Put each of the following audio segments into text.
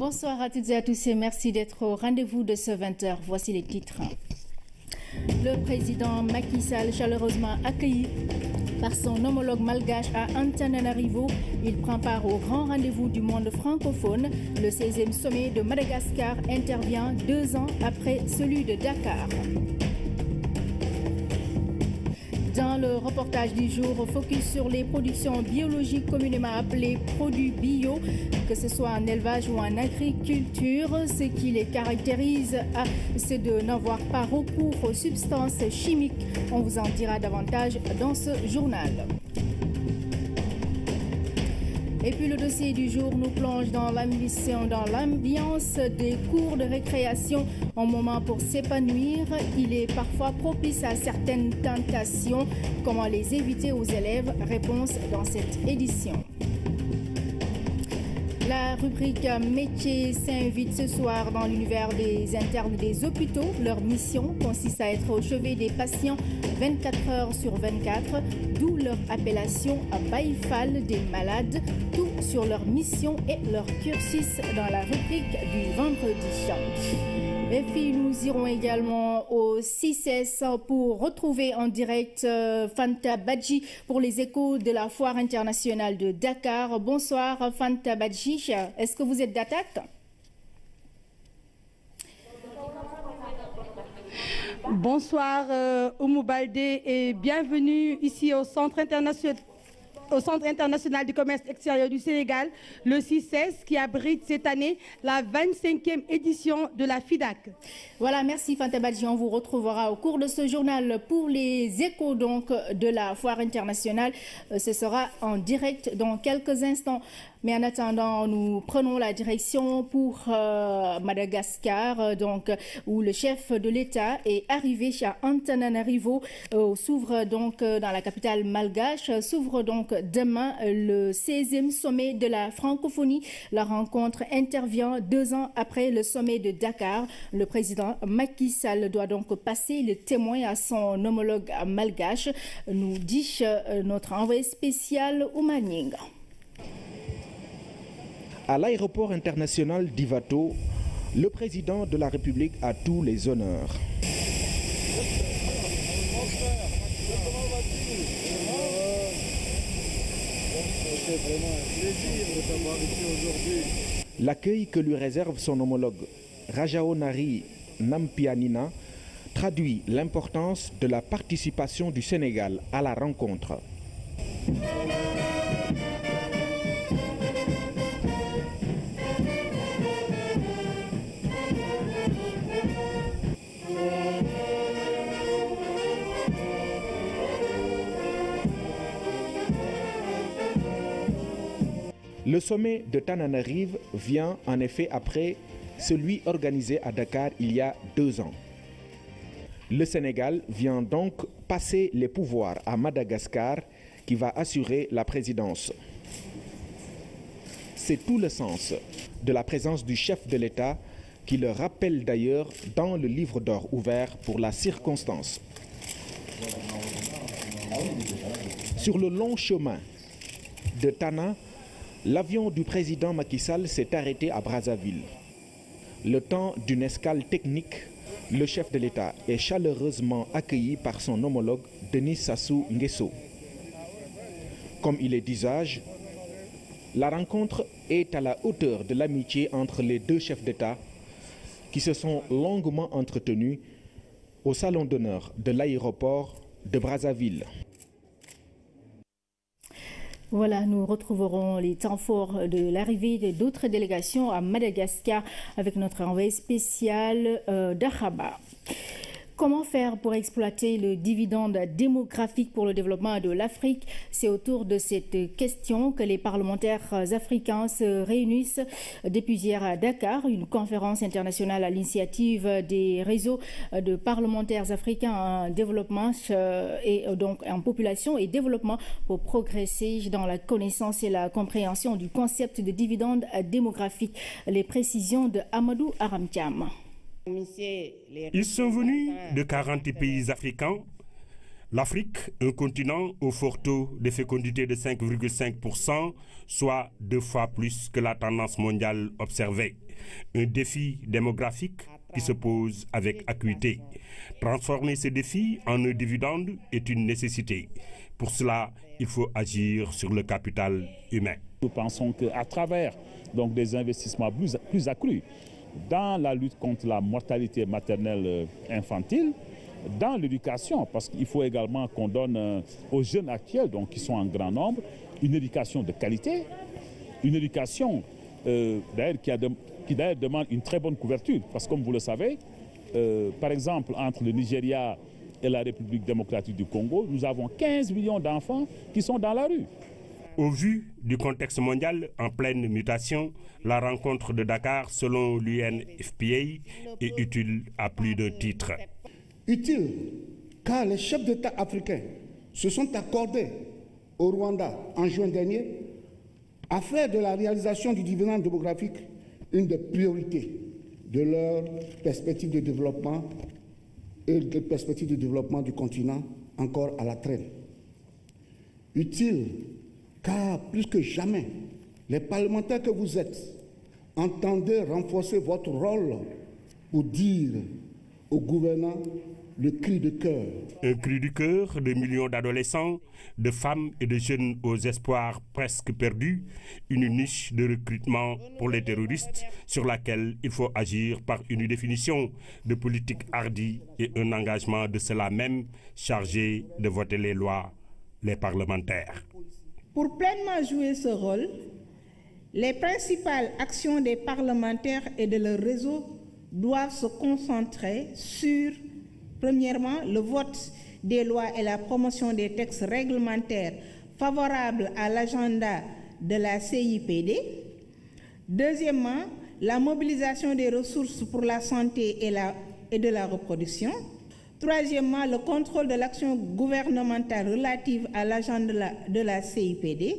Bonsoir à toutes et à tous et merci d'être au rendez-vous de ce 20h. Voici les titres. Le président Macky Sall, chaleureusement accueilli par son homologue malgache à Antananarivo, il prend part au grand rendez-vous du monde francophone. Le 16e sommet de Madagascar intervient 2 ans après celui de Dakar. Dans le reportage du jour, focus sur les productions biologiques communément appelées produits bio, que ce soit en élevage ou en agriculture. Ce qui les caractérise, c'est de n'avoir pas recours aux substances chimiques. On vous en dira davantage dans ce journal. Et puis le dossier du jour nous plonge dans l'ambiance des cours de récréation, un moment pour s'épanouir. Il est parfois propice à certaines tentations. Comment les éviter aux élèves? Réponse dans cette édition. La rubrique métiers s'invite ce soir dans l'univers des internes des hôpitaux. Leur mission consiste à être au chevet des patients 24 heures sur 24, d'où leur appellation à Baïfal des malades. Tout sur leur mission et leur cursus dans la rubrique du vendredi. Et puis nous irons également au CICES pour retrouver en direct Fanta Badji pour les échos de la foire internationale de Dakar. Bonsoir Fanta Badji, est-ce que vous êtes d'attaque? Bonsoir Oumou Baldé et bienvenue ici au Centre international du commerce extérieur du Sénégal, le CICES, qui abrite cette année la 25e édition de la FIDAK. Voilà, merci Fanta Badji. On vous retrouvera au cours de ce journal pour les échos donc de la foire internationale. Ce sera en direct dans quelques instants. Mais en attendant, nous prenons la direction pour Madagascar, donc où le chef de l'État est arrivé à Antananarivo, s'ouvre donc dans la capitale malgache, s'ouvre donc demain le 16e sommet de la francophonie. La rencontre intervient 2 ans après le sommet de Dakar. Le président Macky Sall doit donc passer le témoin à son homologue malgache, nous dit notre envoyé spécial Oumaning. À l'aéroport international d'Ivato, le président de la République a tous les honneurs. L'accueil que lui réserve son homologue Rajaonari Nampianina traduit l'importance de la participation du Sénégal à la rencontre. Le sommet de Tananarive vient en effet après celui organisé à Dakar il y a 2 ans. Le Sénégal vient donc passer les pouvoirs à Madagascar qui va assurer la présidence. C'est tout le sens de la présence du chef de l'État qui le rappelle d'ailleurs dans le livre d'or ouvert pour la circonstance. Sur le long chemin de Tana, l'avion du président Macky Sall s'est arrêté à Brazzaville. Le temps d'une escale technique, le chef de l'État est chaleureusement accueilli par son homologue Denis Sassou Nguesso. Comme il est d'usage, la rencontre est à la hauteur de l'amitié entre les 2 chefs d'État qui se sont longuement entretenus au salon d'honneur de l'aéroport de Brazzaville. Voilà, nous retrouverons les temps forts de l'arrivée d'autres délégations à Madagascar avec notre envoyé spécial d'Akhaba. Comment faire pour exploiter le dividende démographique pour le développement de l'Afrique? C'est autour de cette question que les parlementaires africains se réunissent depuis hier à Dakar, une conférence internationale à l'initiative des réseaux de parlementaires africains en développement et donc en population et développement pour progresser dans la connaissance et la compréhension du concept de dividende démographique. Les précisions de Amadou Aramtiam. Ils sont venus de 40 pays africains L'Afrique, un continent au fort taux de fécondité de 5,5%, soit 2 fois plus que la tendance mondiale observée. Un défi démographique qui se pose avec acuité. Transformer ces défis en un dividende est une nécessité. Pour cela, il faut agir sur le capital humain. Nous pensons qu'à travers donc, des investissements plus accrus dans la lutte contre la mortalité maternelle infantile, dans l'éducation, parce qu'il faut également qu'on donne aux jeunes actuels, donc, qui sont en grand nombre, une éducation de qualité, une éducation qui d'ailleurs demande une très bonne couverture, parce que comme vous le savez, par exemple, entre le Nigeria et la République démocratique du Congo, nous avons 15 millions d'enfants qui sont dans la rue. Au vu du contexte mondial en pleine mutation, la rencontre de Dakar, selon l'UNFPA, est utile à plus d'un titre. Utile, car les chefs d'État africains se sont accordés au Rwanda en juin dernier à faire de la réalisation du dividende démographique une des priorités de leur perspective de développement et de perspective de développement du continent encore à la traîne. Utile, car plus que jamais, les parlementaires que vous êtes entendez renforcer votre rôle pour dire aux gouvernants le cri de cœur. Un cri du cœur de millions d'adolescents, de femmes et de jeunes aux espoirs presque perdus, une niche de recrutement pour les terroristes sur laquelle il faut agir par une définition de politique hardie et un engagement de cela même chargé de voter les lois, les parlementaires. Pour pleinement jouer ce rôle, les principales actions des parlementaires et de leur réseau doivent se concentrer sur, premièrement, le vote des lois et la promotion des textes réglementaires favorables à l'agenda de la CIPD. Deuxièmement, la mobilisation des ressources pour la santé et de la reproduction. Troisièmement, le contrôle de l'action gouvernementale relative à l'agenda de la CIPD.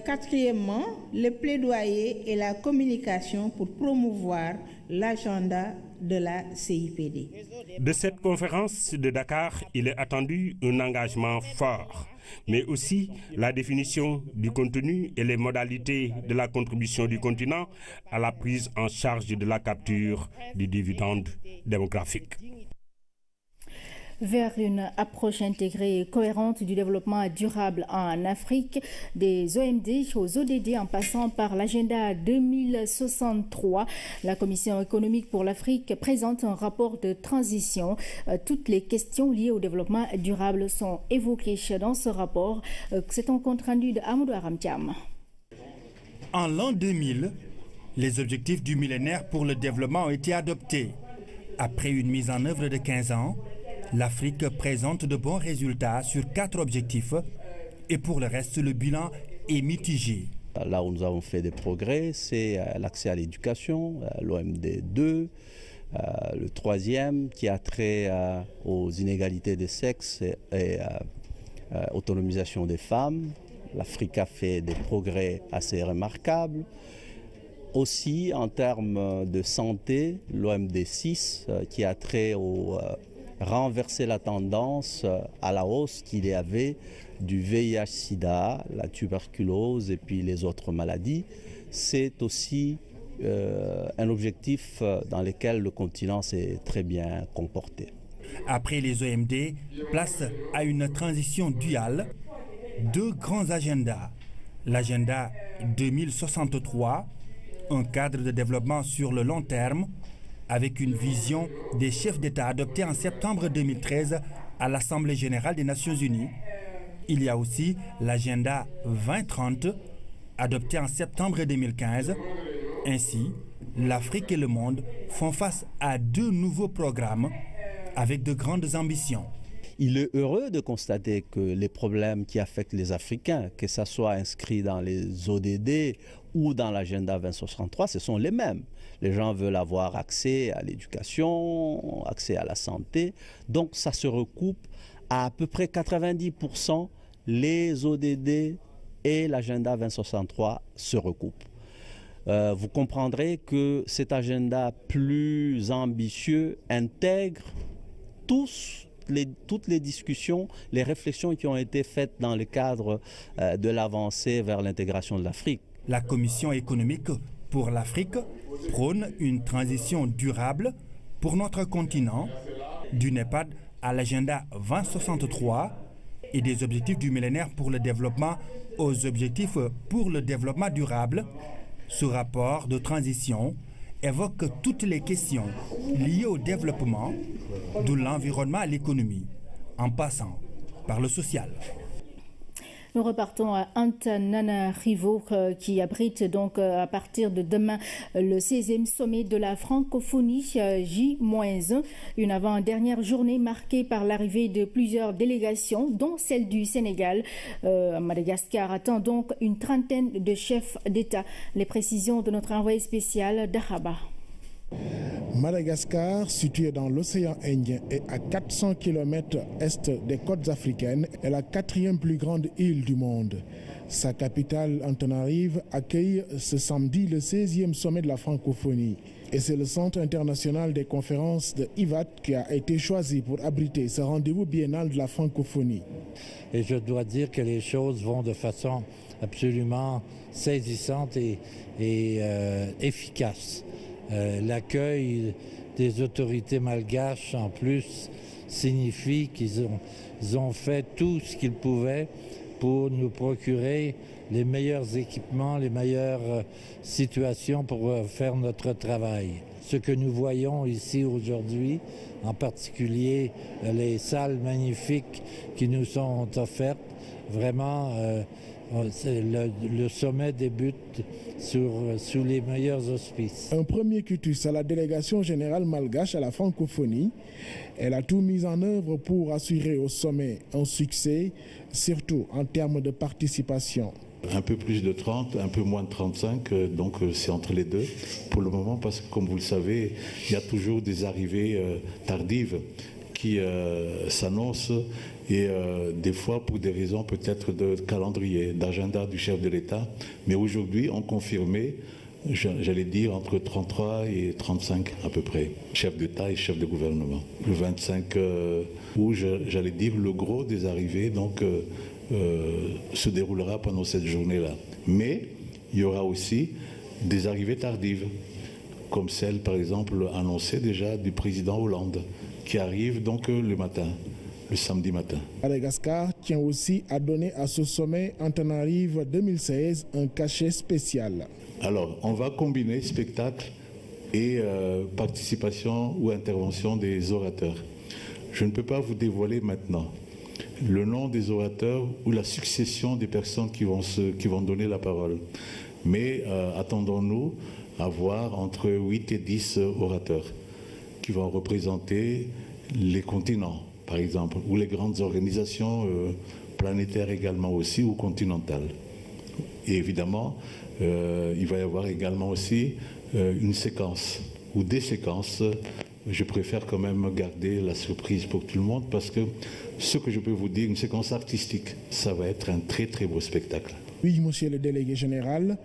Quatrièmement, le plaidoyer et la communication pour promouvoir l'agenda de la CIPD. De cette conférence de Dakar, il est attendu un engagement fort, mais aussi la définition du contenu et les modalités de la contribution du continent à la prise en charge de la capture du dividende démographique. Vers une approche intégrée et cohérente du développement durable en Afrique, des OMD aux ODD en passant par l'agenda 2063, la Commission économique pour l'Afrique présente un rapport de transition. Toutes les questions liées au développement durable sont évoquées dans ce rapport. C'est un compte rendu de Amadou Aramtiam. En l'an 2000, les objectifs du millénaire pour le développement ont été adoptés. Après une mise en œuvre de 15 ans, l'Afrique présente de bons résultats sur 4 objectifs et pour le reste, le bilan est mitigé. Là où nous avons fait des progrès, c'est l'accès à l'éducation, l'OMD 2, le troisième qui a trait aux inégalités des sexes et autonomisation des femmes. L'Afrique a fait des progrès assez remarquables. Aussi, en termes de santé, l'OMD 6 qui a trait au renverser la tendance à la hausse qu'il y avait du VIH-Sida, la tuberculose et puis les autres maladies. C'est aussi un objectif dans lequel le continent s'est très bien comporté. Après les OMD, place à une transition duale, 2 grands agendas. L'agenda 2063, un cadre de développement sur le long terme, avec une vision des chefs d'État adoptée en septembre 2013 à l'Assemblée générale des Nations unies. Il y a aussi l'agenda 2030, adopté en septembre 2015. Ainsi, l'Afrique et le monde font face à 2 nouveaux programmes avec de grandes ambitions. Il est heureux de constater que les problèmes qui affectent les Africains, que ce soit inscrit dans les ODD ou dans l'agenda 2063, ce sont les mêmes. Les gens veulent avoir accès à l'éducation, accès à la santé. Donc ça se recoupe à peu près 90%. Les ODD et l'agenda 2063 se recoupent. Vous comprendrez que cet agenda plus ambitieux intègre tous toutes les discussions, les réflexions qui ont été faites dans le cadre de l'avancée vers l'intégration de l'Afrique. La Commission économique pour l'Afrique prône une transition durable pour notre continent, du NEPAD à l'agenda 2063 et des objectifs du millénaire pour le développement aux objectifs pour le développement durable. Ce rapport de transition évoque toutes les questions liées au développement, de l'environnement à l'économie, en passant par le social. Nous repartons à Antananarivo qui abrite donc à partir de demain le 16e sommet de la francophonie J-1, une avant-dernière journée marquée par l'arrivée de plusieurs délégations, dont celle du Sénégal. Madagascar attend donc une trentaine de chefs d'État. Les précisions de notre envoyé spécial Dahaba. Madagascar, située dans l'océan Indien et à 400 km est des côtes africaines, est la 4e plus grande île du monde. Sa capitale, Antananarivo, accueille ce samedi le 16e sommet de la francophonie. Et c'est le Centre international des conférences de IVAT qui a été choisi pour abriter ce rendez-vous biennal de la francophonie. Et je dois dire que les choses vont de façon absolument saisissante et efficace. L'accueil des autorités malgaches, en plus, signifie qu'ils ont fait tout ce qu'ils pouvaient pour nous procurer les meilleurs équipements, les meilleures situations pour faire notre travail. Ce que nous voyons ici aujourd'hui, en particulier les salles magnifiques qui nous sont offertes, vraiment, le sommet débute sous les meilleurs auspices. Un premier cutus à la délégation générale malgache à la francophonie. Elle a tout mis en œuvre pour assurer au sommet un succès, surtout en termes de participation. Un peu plus de 30, un peu moins de 35, donc c'est entre les deux pour le moment, parce que comme vous le savez, il y a toujours des arrivées tardives qui s'annoncent, et des fois pour des raisons peut-être de calendrier, d'agenda du chef de l'État. Mais aujourd'hui, on confirmait, j'allais dire, entre 33 et 35 à peu près, chefs d'État et chefs de gouvernement. Le 25 août, j'allais dire, le gros des arrivées donc, se déroulera pendant cette journée-là. Mais il y aura aussi des arrivées tardives, comme celle, par exemple, annoncée déjà du président Hollande, qui arrive donc le matin. Le samedi matin. Madagascar tient aussi à donner à ce sommet Antananarivo 2016 un cachet spécial. Alors, on va combiner spectacle et participation ou intervention des orateurs. Je ne peux pas vous dévoiler maintenant le nom des orateurs ou la succession des personnes qui vont donner la parole. Mais attendons-nous à voir entre 8 et 10 orateurs qui vont représenter les continents, par exemple, ou les grandes organisations planétaires également aussi, ou continentales. Et évidemment, il va y avoir également aussi une séquence, ou des séquences. Je préfère quand même garder la surprise pour tout le monde, parce que ce que je peux vous dire, une séquence artistique, ça va être un très très beau spectacle. Oui, monsieur le délégué général,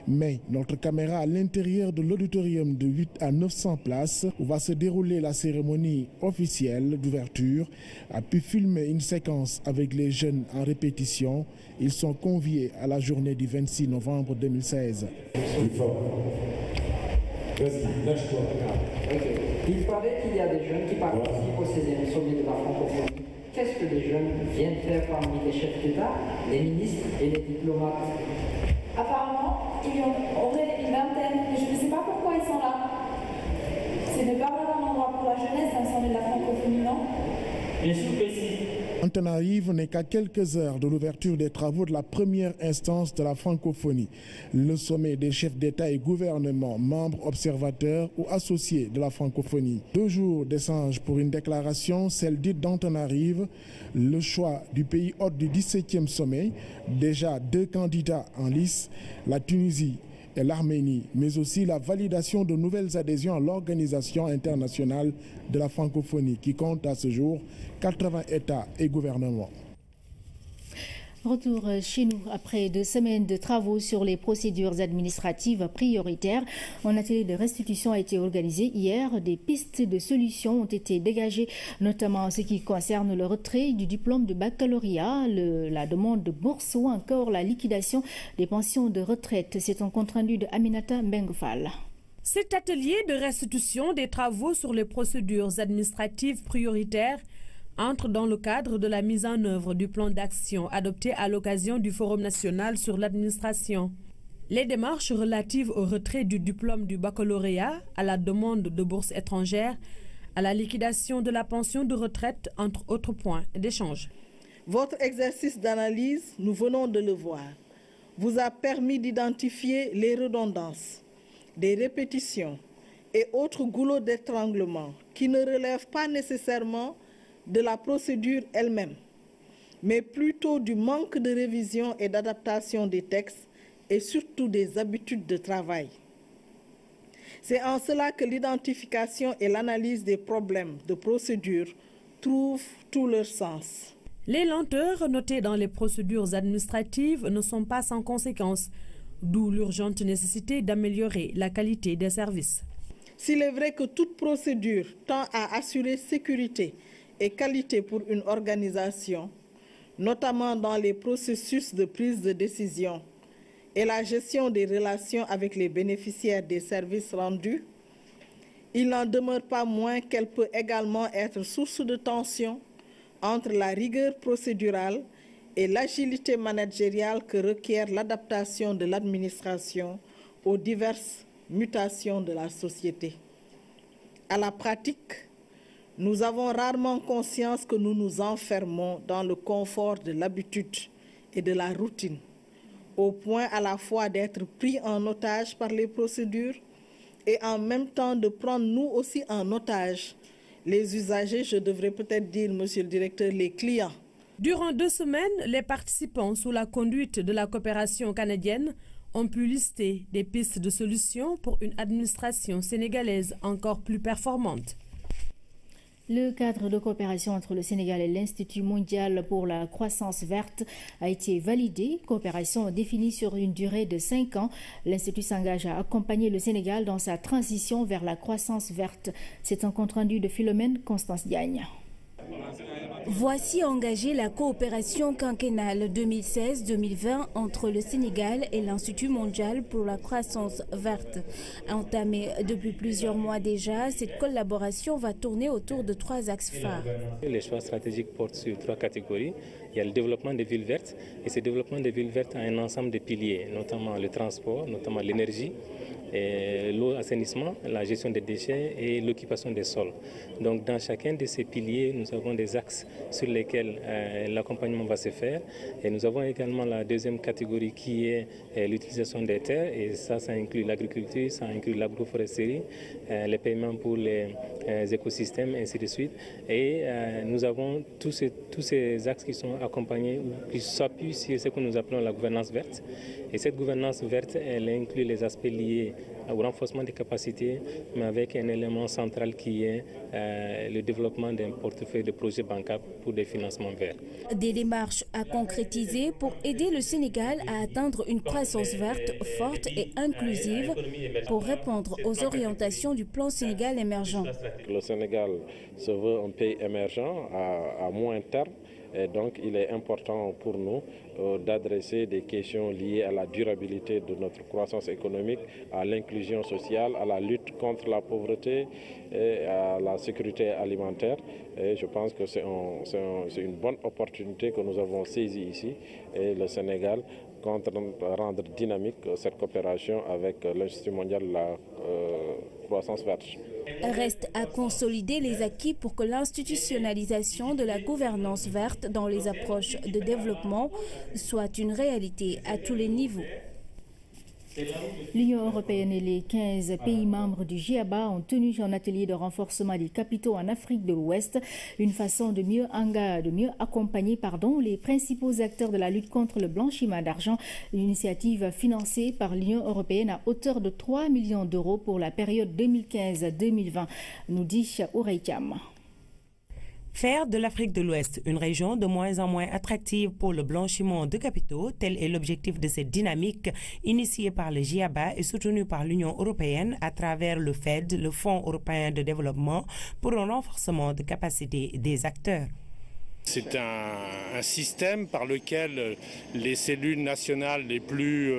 mais notre caméra à l'intérieur de l'auditorium de 8 à 900 places où va se dérouler la cérémonie officielle d'ouverture a pu filmer une séquence avec les jeunes en répétition. Ils sont conviés à la journée du 26 novembre 2016. Il paraît qu'il y a des jeunes qui participent au 16e sommet de la francophonie. Qu'est-ce que les jeunes viennent faire parmi les chefs d'État, les ministres et les diplomates? Apparemment, il y en aurait une vingtaine, mais je ne sais pas pourquoi ils sont là. C'est ne pas vraiment un endroit pour la jeunesse, un sommet de la francophonie, non? Bien sûr que si. Antananarivo n'est qu'à quelques heures de l'ouverture des travaux de la première instance de la francophonie, le sommet des chefs d'État et gouvernement, membres observateurs ou associés de la francophonie. 2 jours d'échange pour une déclaration, celle dite d'Antananarivo, le choix du pays hôte du 17e sommet, déjà 2 candidats en lice, la Tunisie et l'Arménie, mais aussi la validation de nouvelles adhésions à l'Organisation internationale de la francophonie qui compte à ce jour 80 États et gouvernements. Retour chez nous après 2 semaines de travaux sur les procédures administratives prioritaires. Un atelier de restitution a été organisé hier. Des pistes de solutions ont été dégagées, notamment en ce qui concerne le retrait du diplôme de baccalauréat, la demande de bourse ou encore la liquidation des pensions de retraite. C'est un compte-rendu de Aminata Mbengfal. Cet atelier de restitution des travaux sur les procédures administratives prioritaires entre dans le cadre de la mise en œuvre du plan d'action adopté à l'occasion du Forum national sur l'administration. Les démarches relatives au retrait du diplôme du baccalauréat, à la demande de bourse étrangère, à la liquidation de la pension de retraite, entre autres points d'échange. Votre exercice d'analyse, nous venons de le voir, vous a permis d'identifier les redondances, des répétitions et autres goulots d'étranglement qui ne relèvent pas nécessairement de la procédure elle-même, mais plutôt du manque de révision et d'adaptation des textes et surtout des habitudes de travail. C'est en cela que l'identification et l'analyse des problèmes de procédure trouvent tout leur sens. Les lenteurs notées dans les procédures administratives ne sont pas sans conséquences, d'où l'urgente nécessité d'améliorer la qualité des services. S'il est vrai que toute procédure tend à assurer sécurité et qualité pour une organisation, notamment dans les processus de prise de décision et la gestion des relations avec les bénéficiaires des services rendus, il n'en demeure pas moins qu'elle peut également être source de tension entre la rigueur procédurale et l'agilité managériale que requiert l'adaptation de l'administration aux diverses mutations de la société. À la pratique, nous avons rarement conscience que nous nous enfermons dans le confort de l'habitude et de la routine, au point à la fois d'être pris en otage par les procédures et en même temps de prendre nous aussi en otage les usagers, je devrais peut-être dire, monsieur le directeur, les clients. Durant 2 semaines, les participants sous la conduite de la coopération canadienne ont pu lister des pistes de solutions pour une administration sénégalaise encore plus performante. Le cadre de coopération entre le Sénégal et l'Institut mondial pour la croissance verte a été validé. Coopération définie sur une durée de 5 ans. L'Institut s'engage à accompagner le Sénégal dans sa transition vers la croissance verte. C'est un compte-rendu de Philomène Constance Diagne. Voici engagée la coopération quinquennale 2016-2020 entre le Sénégal et l'Institut mondial pour la croissance verte. Entamée depuis plusieurs mois déjà, cette collaboration va tourner autour de 3 axes phares. Les choix stratégiques portent sur 3 catégories. Il y a le développement des villes vertes, et ce développement des villes vertes a un ensemble de piliers, notamment le transport, notamment l'énergie, l'eau, l'assainissement, la gestion des déchets et l'occupation des sols. Donc dans chacun de ces piliers, nous avons des axes sur lesquels l'accompagnement va se faire. Et nous avons également la deuxième catégorie qui est l'utilisation des terres, et ça inclut l'agriculture, ça inclut l'agroforesterie, les paiements pour les écosystèmes, ainsi de suite. Et nous avons tous ces axes qui sont accompagnés, qui s'appuient sur ce que nous appelons la gouvernance verte. Et cette gouvernance verte, elle inclut les aspects liés au renforcement des capacités, mais avec un élément central qui est le développement d'un portefeuille de projets bancables pour des financements verts. Des démarches à concrétiser pour aider le Sénégal à atteindre une croissance verte forte et inclusive pour répondre aux orientations du plan Sénégal émergent. Le Sénégal se veut un pays émergent à moyen terme. Et donc, il est important pour nous d'adresser des questions liées à la durabilité de notre croissance économique, à l'inclusion sociale, à la lutte contre la pauvreté et à la sécurité alimentaire. Et je pense que c'est une bonne opportunité que nous avons saisie ici. Et le Sénégal compte rendre dynamique cette coopération avec l'Institut mondial de la croissance verte. Reste à consolider les acquis pour que l'institutionnalisation de la gouvernance verte dans les approches de développement soit une réalité à tous les niveaux. L'Union européenne et les 15 pays membres du GIABA ont tenu un atelier de renforcement des capitaux en Afrique de l'Ouest, une façon de mieux accompagner les principaux acteurs de la lutte contre le blanchiment d'argent, une initiative financée par l'Union européenne à hauteur de 3 millions d'euros pour la période 2015-2020, nous dit Ourey Thiam. Faire de l'Afrique de l'Ouest une région de moins en moins attractive pour le blanchiment de capitaux, tel est l'objectif de cette dynamique initiée par le GIABA et soutenue par l'Union européenne à travers le FED, le Fonds européen de développement, pour un renforcement de capacité des acteurs. C'est un système par lequel les cellules nationales les plus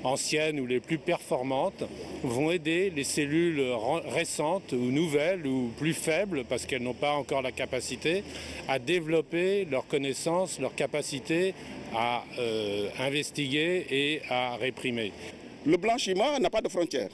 anciennes ou les plus performantes vont aider les cellules récentes ou nouvelles ou plus faibles, parce qu'elles n'ont pas encore la capacité, à développer leurs connaissances, leur capacité à investiguer et à réprimer. Le blanchiment n'a pas de frontières.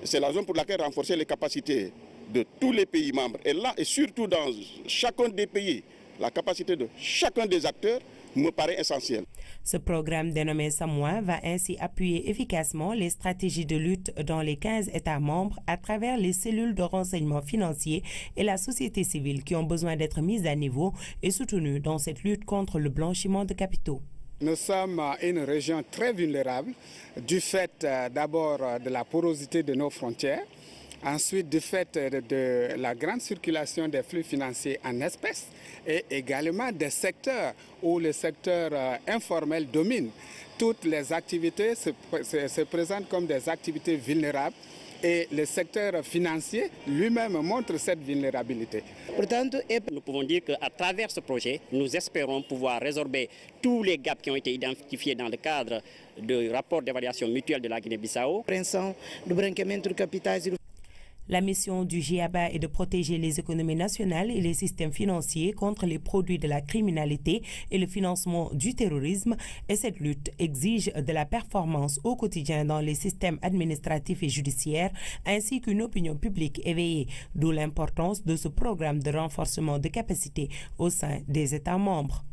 C'est la zone pour laquelle renforcer les capacités de tous les pays membres. Et là, et surtout dans chacun des pays, la capacité de chacun des acteurs me paraît essentielle. Ce programme dénommé Samoa va ainsi appuyer efficacement les stratégies de lutte dans les 15 États membres à travers les cellules de renseignement financier et la société civile qui ont besoin d'être mises à niveau et soutenues dans cette lutte contre le blanchiment de capitaux. Nous sommes une région très vulnérable du fait d'abord de la porosité de nos frontières, ensuite du fait de la grande circulation des flux financiers en espèces et également des secteurs où le secteur informel domine. Toutes les activités se présentent comme des activités vulnérables et le secteur financier lui-même montre cette vulnérabilité. Nous pouvons dire qu'à travers ce projet, nous espérons pouvoir résorber tous les gaps qui ont été identifiés dans le cadre du rapport d'évaluation mutuelle de la Guinée-Bissau. La mission du GIABA est de protéger les économies nationales et les systèmes financiers contre les produits de la criminalité et le financement du terrorisme. Et cette lutte exige de la performance au quotidien dans les systèmes administratifs et judiciaires, ainsi qu'une opinion publique éveillée, d'où l'importance de ce programme de renforcement de capacité au sein des États membres.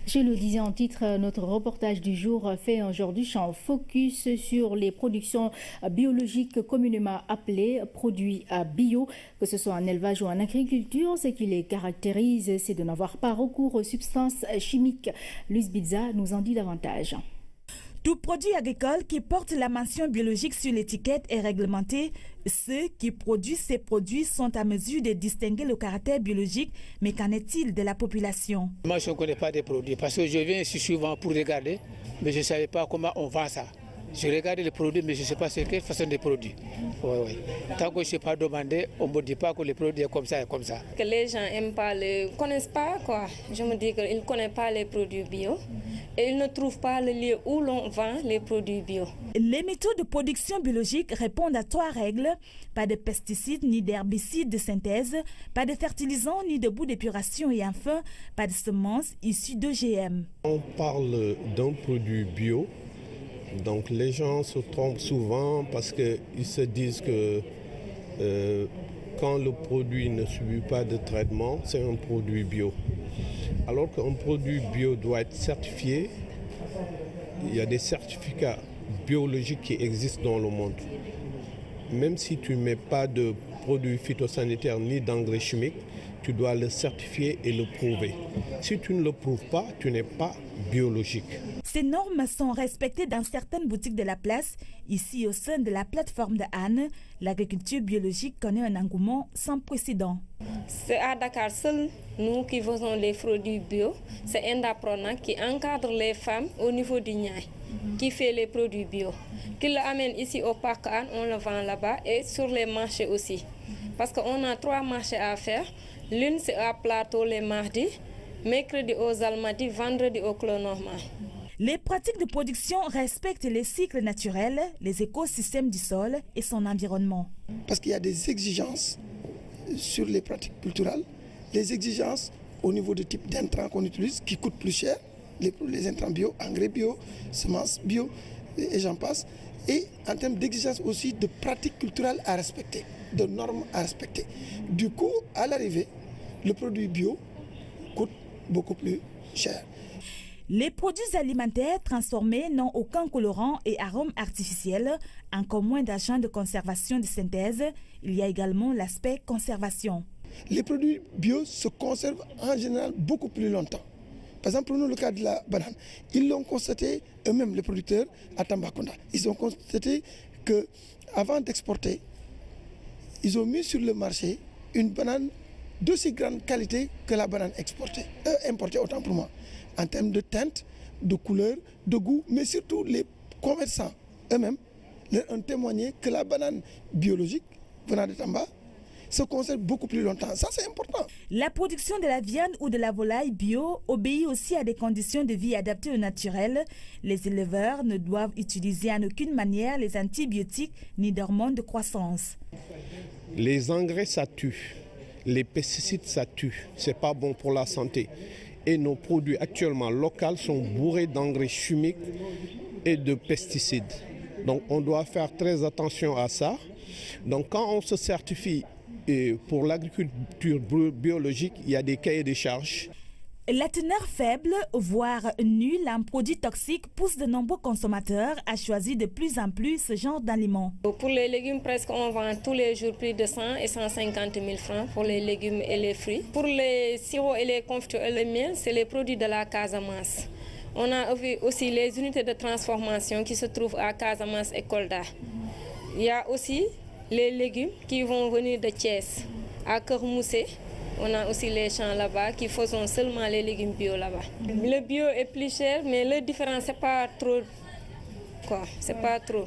Je le disais en titre, notre reportage du jour fait aujourd'hui un focus sur les productions biologiques communément appelées produits bio, que ce soit en élevage ou en agriculture. Ce qui les caractérise, c'est de n'avoir pas recours aux substances chimiques. Luis Bizza nous en dit davantage. Tout produit agricole qui porte la mention biologique sur l'étiquette est réglementé. Ceux qui produisent ces produits sont à mesure de distinguer le caractère biologique, mais qu'en est-il de la population? Moi, je ne connais pas des produits parce que je viens ici souvent pour regarder, mais je ne savais pas comment on vend ça. Je regarde les produits, mais je ne sais pas c'est quelle façon de produits. Oui. Tant que je ne sais pas demander, on ne me dit pas que les produits sont comme ça et comme ça. Que les gens n'aiment pas, ne connaissent pas, quoi. Je me dis qu'ils ne connaissent pas les produits bio et ils ne trouvent pas le lieu où l'on vend les produits bio. Les méthodes de production biologique répondent à 3 règles. Pas de pesticides ni d'herbicides de synthèse, pas de fertilisants ni de boues d'épuration et enfin, pas de semences issues d'OGM. On parle d'un produit bio. Donc les gens se trompent souvent parce qu'ils se disent que quand le produit ne subit pas de traitement, c'est un produit bio. Alors qu'un produit bio doit être certifié, il y a des certificats biologiques qui existent dans le monde. Même si tu ne mets pas de produits phytosanitaires ni d'engrais chimiques, tu dois le certifier et le prouver. Si tu ne le prouves pas, tu n'es pas biologique. Ces normes sont respectées dans certaines boutiques de la place. Ici, au sein de la plateforme de Anne, l'agriculture biologique connaît un engouement sans précédent. C'est à Dakar seul, nous qui faisons les produits bio. C'est Indaprona qui encadre les femmes au niveau du Niay, qui fait les produits bio. Qui l'amène ici au parc Anne, on le vend là-bas et sur les marchés aussi. Parce qu'on a 3 marchés à faire. L'une, c'est à Plateau les mardis, mercredi aux Almadies, vendredi au Clos Normand. Les pratiques de production respectent les cycles naturels, les écosystèmes du sol et son environnement. Parce qu'il y a des exigences sur les pratiques culturelles, les exigences au niveau du type d'intrants qu'on utilise qui coûtent plus cher, les intrants bio, engrais bio, semences bio et j'en passe. Et en termes d'exigences aussi de pratiques culturelles à respecter, de normes à respecter. Du coup, à l'arrivée, le produit bio coûte beaucoup plus cher. Les produits alimentaires transformés n'ont aucun colorant et arôme artificiel, encore moins d'agents de conservation de synthèse. Il y a également l'aspect conservation. Les produits bio se conservent en général beaucoup plus longtemps. Par exemple, prenons le cas de la banane. Ils l'ont constaté eux-mêmes, les producteurs à Tambacounda. Ils ont constaté qu'avant d'exporter, ils ont mis sur le marché une banane d'aussi grande qualité que la banane importée, autant pour moi, en termes de teinte, de couleur, de goût, mais surtout les commerçants eux-mêmes leur ont témoigné que la banane biologique venant de Tamba se conserve beaucoup plus longtemps. Ça, c'est important. La production de la viande ou de la volaille bio obéit aussi à des conditions de vie adaptées au naturel. Les éleveurs ne doivent utiliser en aucune manière les antibiotiques ni d'hormones de croissance. Les engrais, ça tue. Les pesticides, ça tue. Ce n'est pas bon pour la santé. Et nos produits actuellement locaux sont bourrés d'engrais chimiques et de pesticides. Donc on doit faire très attention à ça. Donc quand on se certifie pour l'agriculture biologique, il y a des cahiers de charges. La teneur faible, voire nulle en produits toxiques pousse de nombreux consommateurs à choisir de plus en plus ce genre d'aliments. Pour les légumes, presque on vend tous les jours plus de 100 et 150 000 francs pour les légumes et les fruits. Pour les sirops et les confitures et le miel, c'est les produits de la Casamance. On a aussi les unités de transformation qui se trouvent à Casamance et Kolda. Il y a aussi les légumes qui vont venir de Thiès, à Kermoussé. On a aussi les champs là-bas qui font seulement les légumes bio là-bas. Le bio est plus cher, mais le différence, c'est pas trop. C'est pas trop.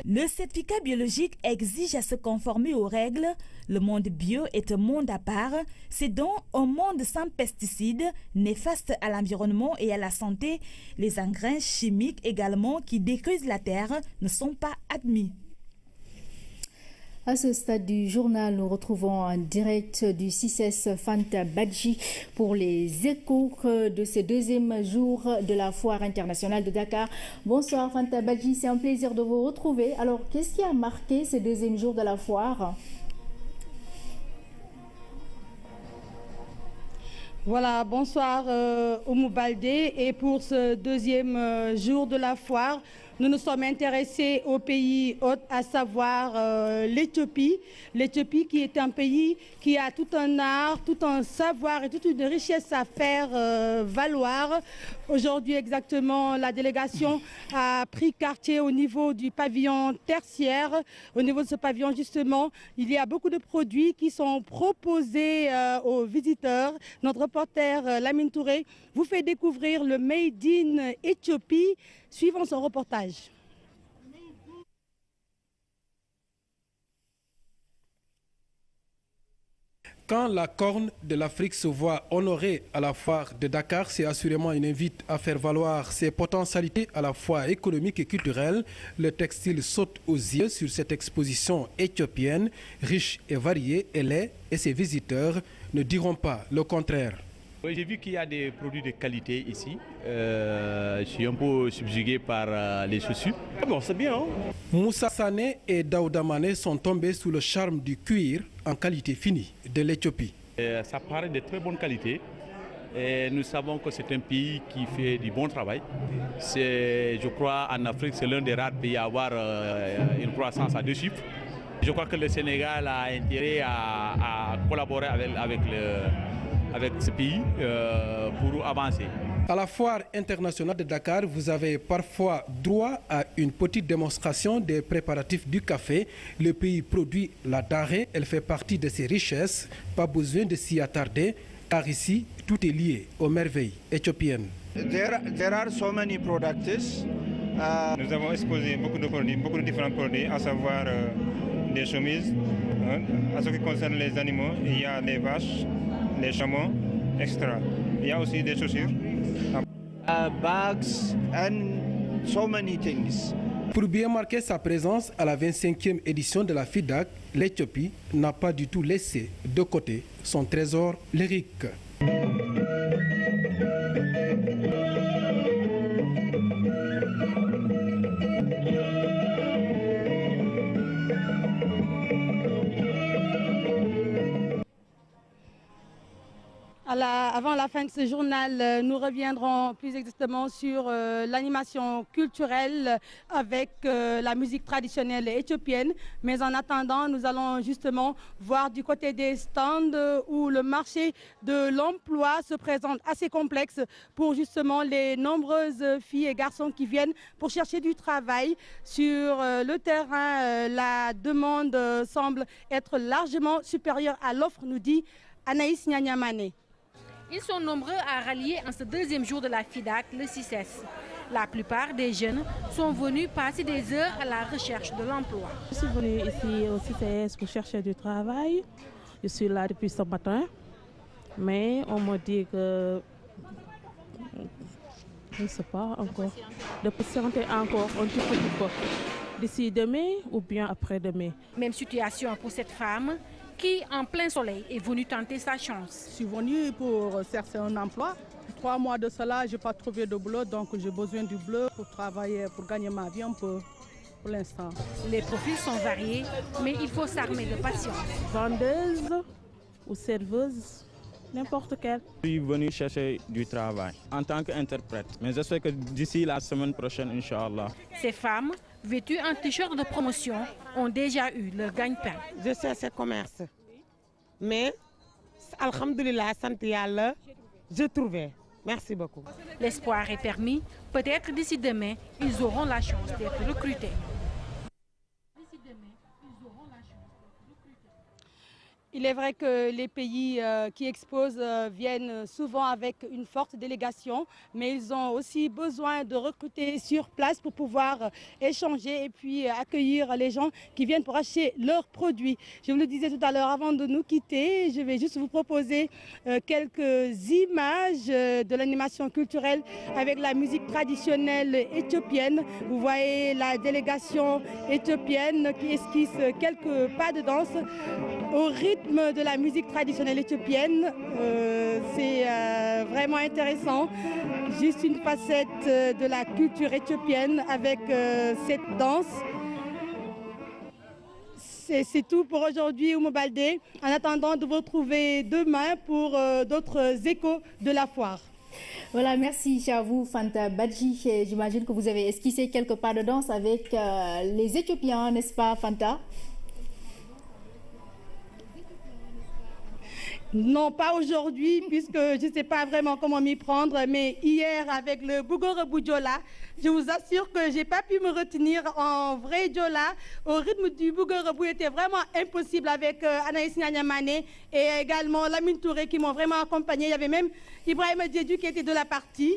Le certificat biologique exige à se conformer aux règles. Le monde bio est un monde à part. C'est donc un monde sans pesticides, néfastes à l'environnement et à la santé. Les engrais chimiques également qui détruisent la terre ne sont pas admis. À ce stade du journal, nous retrouvons en direct du CICES Fanta Badji pour les échos de ce deuxième jour de la foire internationale de Dakar. Bonsoir Fanta Badji, c'est un plaisir de vous retrouver. Alors, qu'est-ce qui a marqué ce deuxième jour de la foire ? Voilà, bonsoir Oumou Baldé. Et pour ce deuxième jour de la foire, nous nous sommes intéressés au pays hôte, à savoir l'Éthiopie. L'Éthiopie qui est un pays qui a tout un art, tout un savoir et toute une richesse à faire valoir. Aujourd'hui exactement, la délégation a pris quartier au niveau du pavillon tertiaire. Au niveau de ce pavillon justement, il y a beaucoup de produits qui sont proposés aux visiteurs. Notre reporter Lamine Touré vous fait découvrir le Made in Éthiopie. Suivons son reportage. Quand la corne de l'Afrique se voit honorée à la foire de Dakar, c'est assurément une invite à faire valoir ses potentialités à la fois économiques et culturelles. Le textile saute aux yeux sur cette exposition éthiopienne, riche et variée. Elle est, et ses visiteurs ne diront pas le contraire. J'ai vu qu'il y a des produits de qualité ici. Je suis un peu subjugué par les chaussures. Ah bon, c'est bien. Hein? Moussa Sané et Daouda Mané sont tombés sous le charme du cuir en qualité finie de l'Éthiopie. Ça paraît de très bonne qualité. Et nous savons que c'est un pays qui fait du bon travail. Je crois en Afrique, c'est l'un des rares pays à avoir une croissance à 2 chiffres. Je crois que le Sénégal a intérêt à collaborer avec ce pays pour avancer. À la foire internationale de Dakar, vous avez parfois droit à une petite démonstration des préparatifs du café. Le pays produit la denrée, elle fait partie de ses richesses. Pas besoin de s'y attarder, car ici, tout est lié aux merveilles éthiopiennes. There are so many products. Nous avons exposé beaucoup de produits, beaucoup de différents produits, à savoir des chemises. En ce qui concerne les animaux, il y a des vaches, des chameaux, etc. Il y a aussi des chaussures. Bags and so many things. Pour bien marquer sa présence à la 25e édition de la FIDAK, l'Éthiopie n'a pas du tout laissé de côté son trésor lyrique. À Voilà, avant la fin de ce journal, nous reviendrons plus exactement sur l'animation culturelle avec la musique traditionnelle éthiopienne. Mais en attendant, nous allons justement voir du côté des stands où le marché de l'emploi se présente assez complexe pour justement les nombreuses filles et garçons qui viennent pour chercher du travail. Sur le terrain, la demande semble être largement supérieure à l'offre, nous dit Anaïs Nyanyamane. Ils sont nombreux à rallier en ce deuxième jour de la FIDAC, le CICES. La plupart des jeunes sont venus passer des heures à la recherche de l'emploi. Je suis venue ici au CICES pour chercher du travail. Je suis là depuis ce matin, mais on me dit que, je ne sais pas encore, de patienter encore un petit peu d'ici demain ou bien après-demain. Même situation pour cette femme qui, en plein soleil, est venue tenter sa chance. Je suis venue pour chercher un emploi. 3 mois de cela, je n'ai pas trouvé de boulot, donc j'ai besoin du boulot pour travailler, pour gagner ma vie un peu pour l'instant. Les profils sont variés, mais il faut s'armer de patience. Vendeuse ou serveuse, n'importe quelle. Je suis venu chercher du travail en tant qu'interprète, mais j'espère que d'ici la semaine prochaine, Inch'Allah. Ces femmes, vêtues en t-shirt de promotion, ont déjà eu leur gagne-pain. Je cherche commerce, mais alhamdoulilah, santé Yalla, je trouvais. Merci beaucoup. L'espoir est permis. Peut-être d'ici demain, ils auront la chance d'être recrutés. Il est vrai que les pays qui exposent viennent souvent avec une forte délégation, mais ils ont aussi besoin de recruter sur place pour pouvoir échanger et puis accueillir les gens qui viennent pour acheter leurs produits. Je vous le disais tout à l'heure, avant de nous quitter, je vais juste vous proposer quelques images de l'animation culturelle avec la musique traditionnelle éthiopienne. Vous voyez la délégation éthiopienne qui esquisse quelques pas de danse au rythme de la musique traditionnelle éthiopienne. C'est vraiment intéressant. Juste une facette de la culture éthiopienne avec cette danse. C'est tout pour aujourd'hui, Oumou Baldé. En attendant de vous retrouver demain pour d'autres échos de la foire. Voilà, merci à vous, Fanta Badji. J'imagine que vous avez esquissé quelques pas de danse avec les Éthiopiens, n'est-ce pas, Fanta? Non, pas aujourd'hui, puisque je ne sais pas vraiment comment m'y prendre, mais hier, avec le Bougorebou Diola, je vous assure que je n'ai pas pu me retenir en vrai Diola. Au rythme du Bougorebou, il était vraiment impossible avec Anaïs Nyanyamane et également Lamine Touré qui m'ont vraiment accompagné. Il y avait même Ibrahim Diédu qui était de la partie.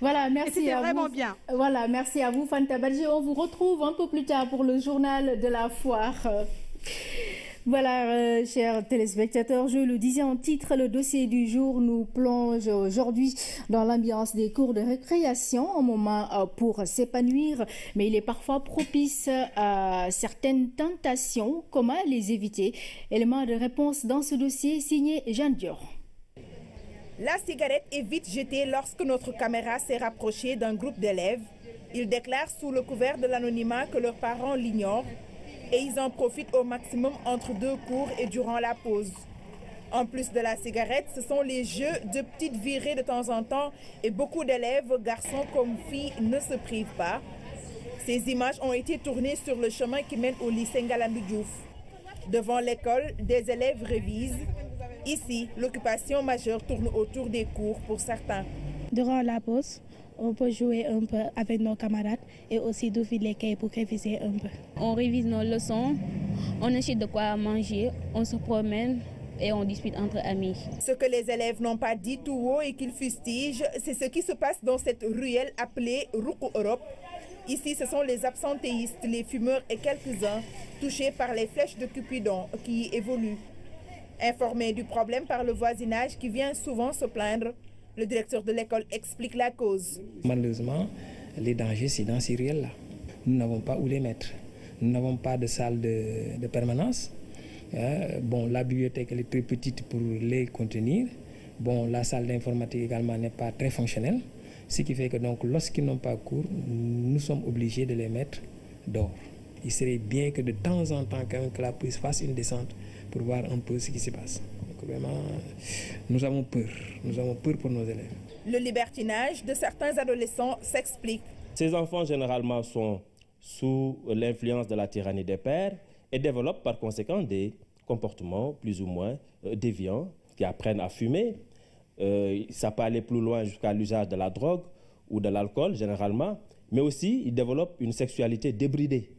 Voilà, merci à vous. Vraiment bien. Voilà, merci à vous, Fanta Badji. On vous retrouve un peu plus tard pour le journal de la foire. Voilà, chers téléspectateurs, je le disais en titre, le dossier du jour nous plonge aujourd'hui dans l'ambiance des cours de récréation, un moment pour s'épanouir, mais il est parfois propice à certaines tentations. Comment les éviter? Élément de réponse dans ce dossier signé Jeanne Dior. La cigarette est vite jetée lorsque notre caméra s'est rapprochée d'un groupe d'élèves. Ils déclarent sous le couvert de l'anonymat que leurs parents l'ignorent et ils en profitent au maximum entre 2 cours et durant la pause. En plus de la cigarette, ce sont les jeux de petites virées de temps en temps et beaucoup d'élèves, garçons comme filles, ne se privent pas. Ces images ont été tournées sur le chemin qui mène au lycée Ngalandou Diouf. Devant l'école, des élèves révisent. Ici, l'occupation majeure tourne autour des cours pour certains. Durant la pause, on peut jouer un peu avec nos camarades et aussi d'ouvrir les cahiers pour réviser un peu. On révise nos leçons, on achète de quoi manger, on se promène et on discute entre amis. Ce que les élèves n'ont pas dit tout haut et qu'ils fustigent, c'est ce qui se passe dans cette ruelle appelée Ruku Europe. Ici, ce sont les absentéistes, les fumeurs et quelques-uns touchés par les flèches de Cupidon qui évoluent. Informé du problème par le voisinage qui vient souvent se plaindre, le directeur de l'école explique la cause. Malheureusement, les dangers, c'est dans ces ruelles-là. Nous n'avons pas où les mettre. Nous n'avons pas de salle de permanence. Bon, la bibliothèque elle est très petite pour les contenir. Bon, la salle d'informatique également n'est pas très fonctionnelle. Ce qui fait que donc, lorsqu'ils n'ont pas cours, nous sommes obligés de les mettre dehors. Il serait bien que de temps en temps, quand même, que la police fasse une descente pour voir un peu ce qui se passe. vraiment, nous avons peur pour nos élèves. Le libertinage de certains adolescents s'explique. Ces enfants généralement sont sous l'influence de la tyrannie des pères et développent par conséquent des comportements plus ou moins déviants, qui apprennent à fumer. Ça peut aller plus loin jusqu'à l'usage de la drogue ou de l'alcool généralement, mais aussi ils développent une sexualité débridée.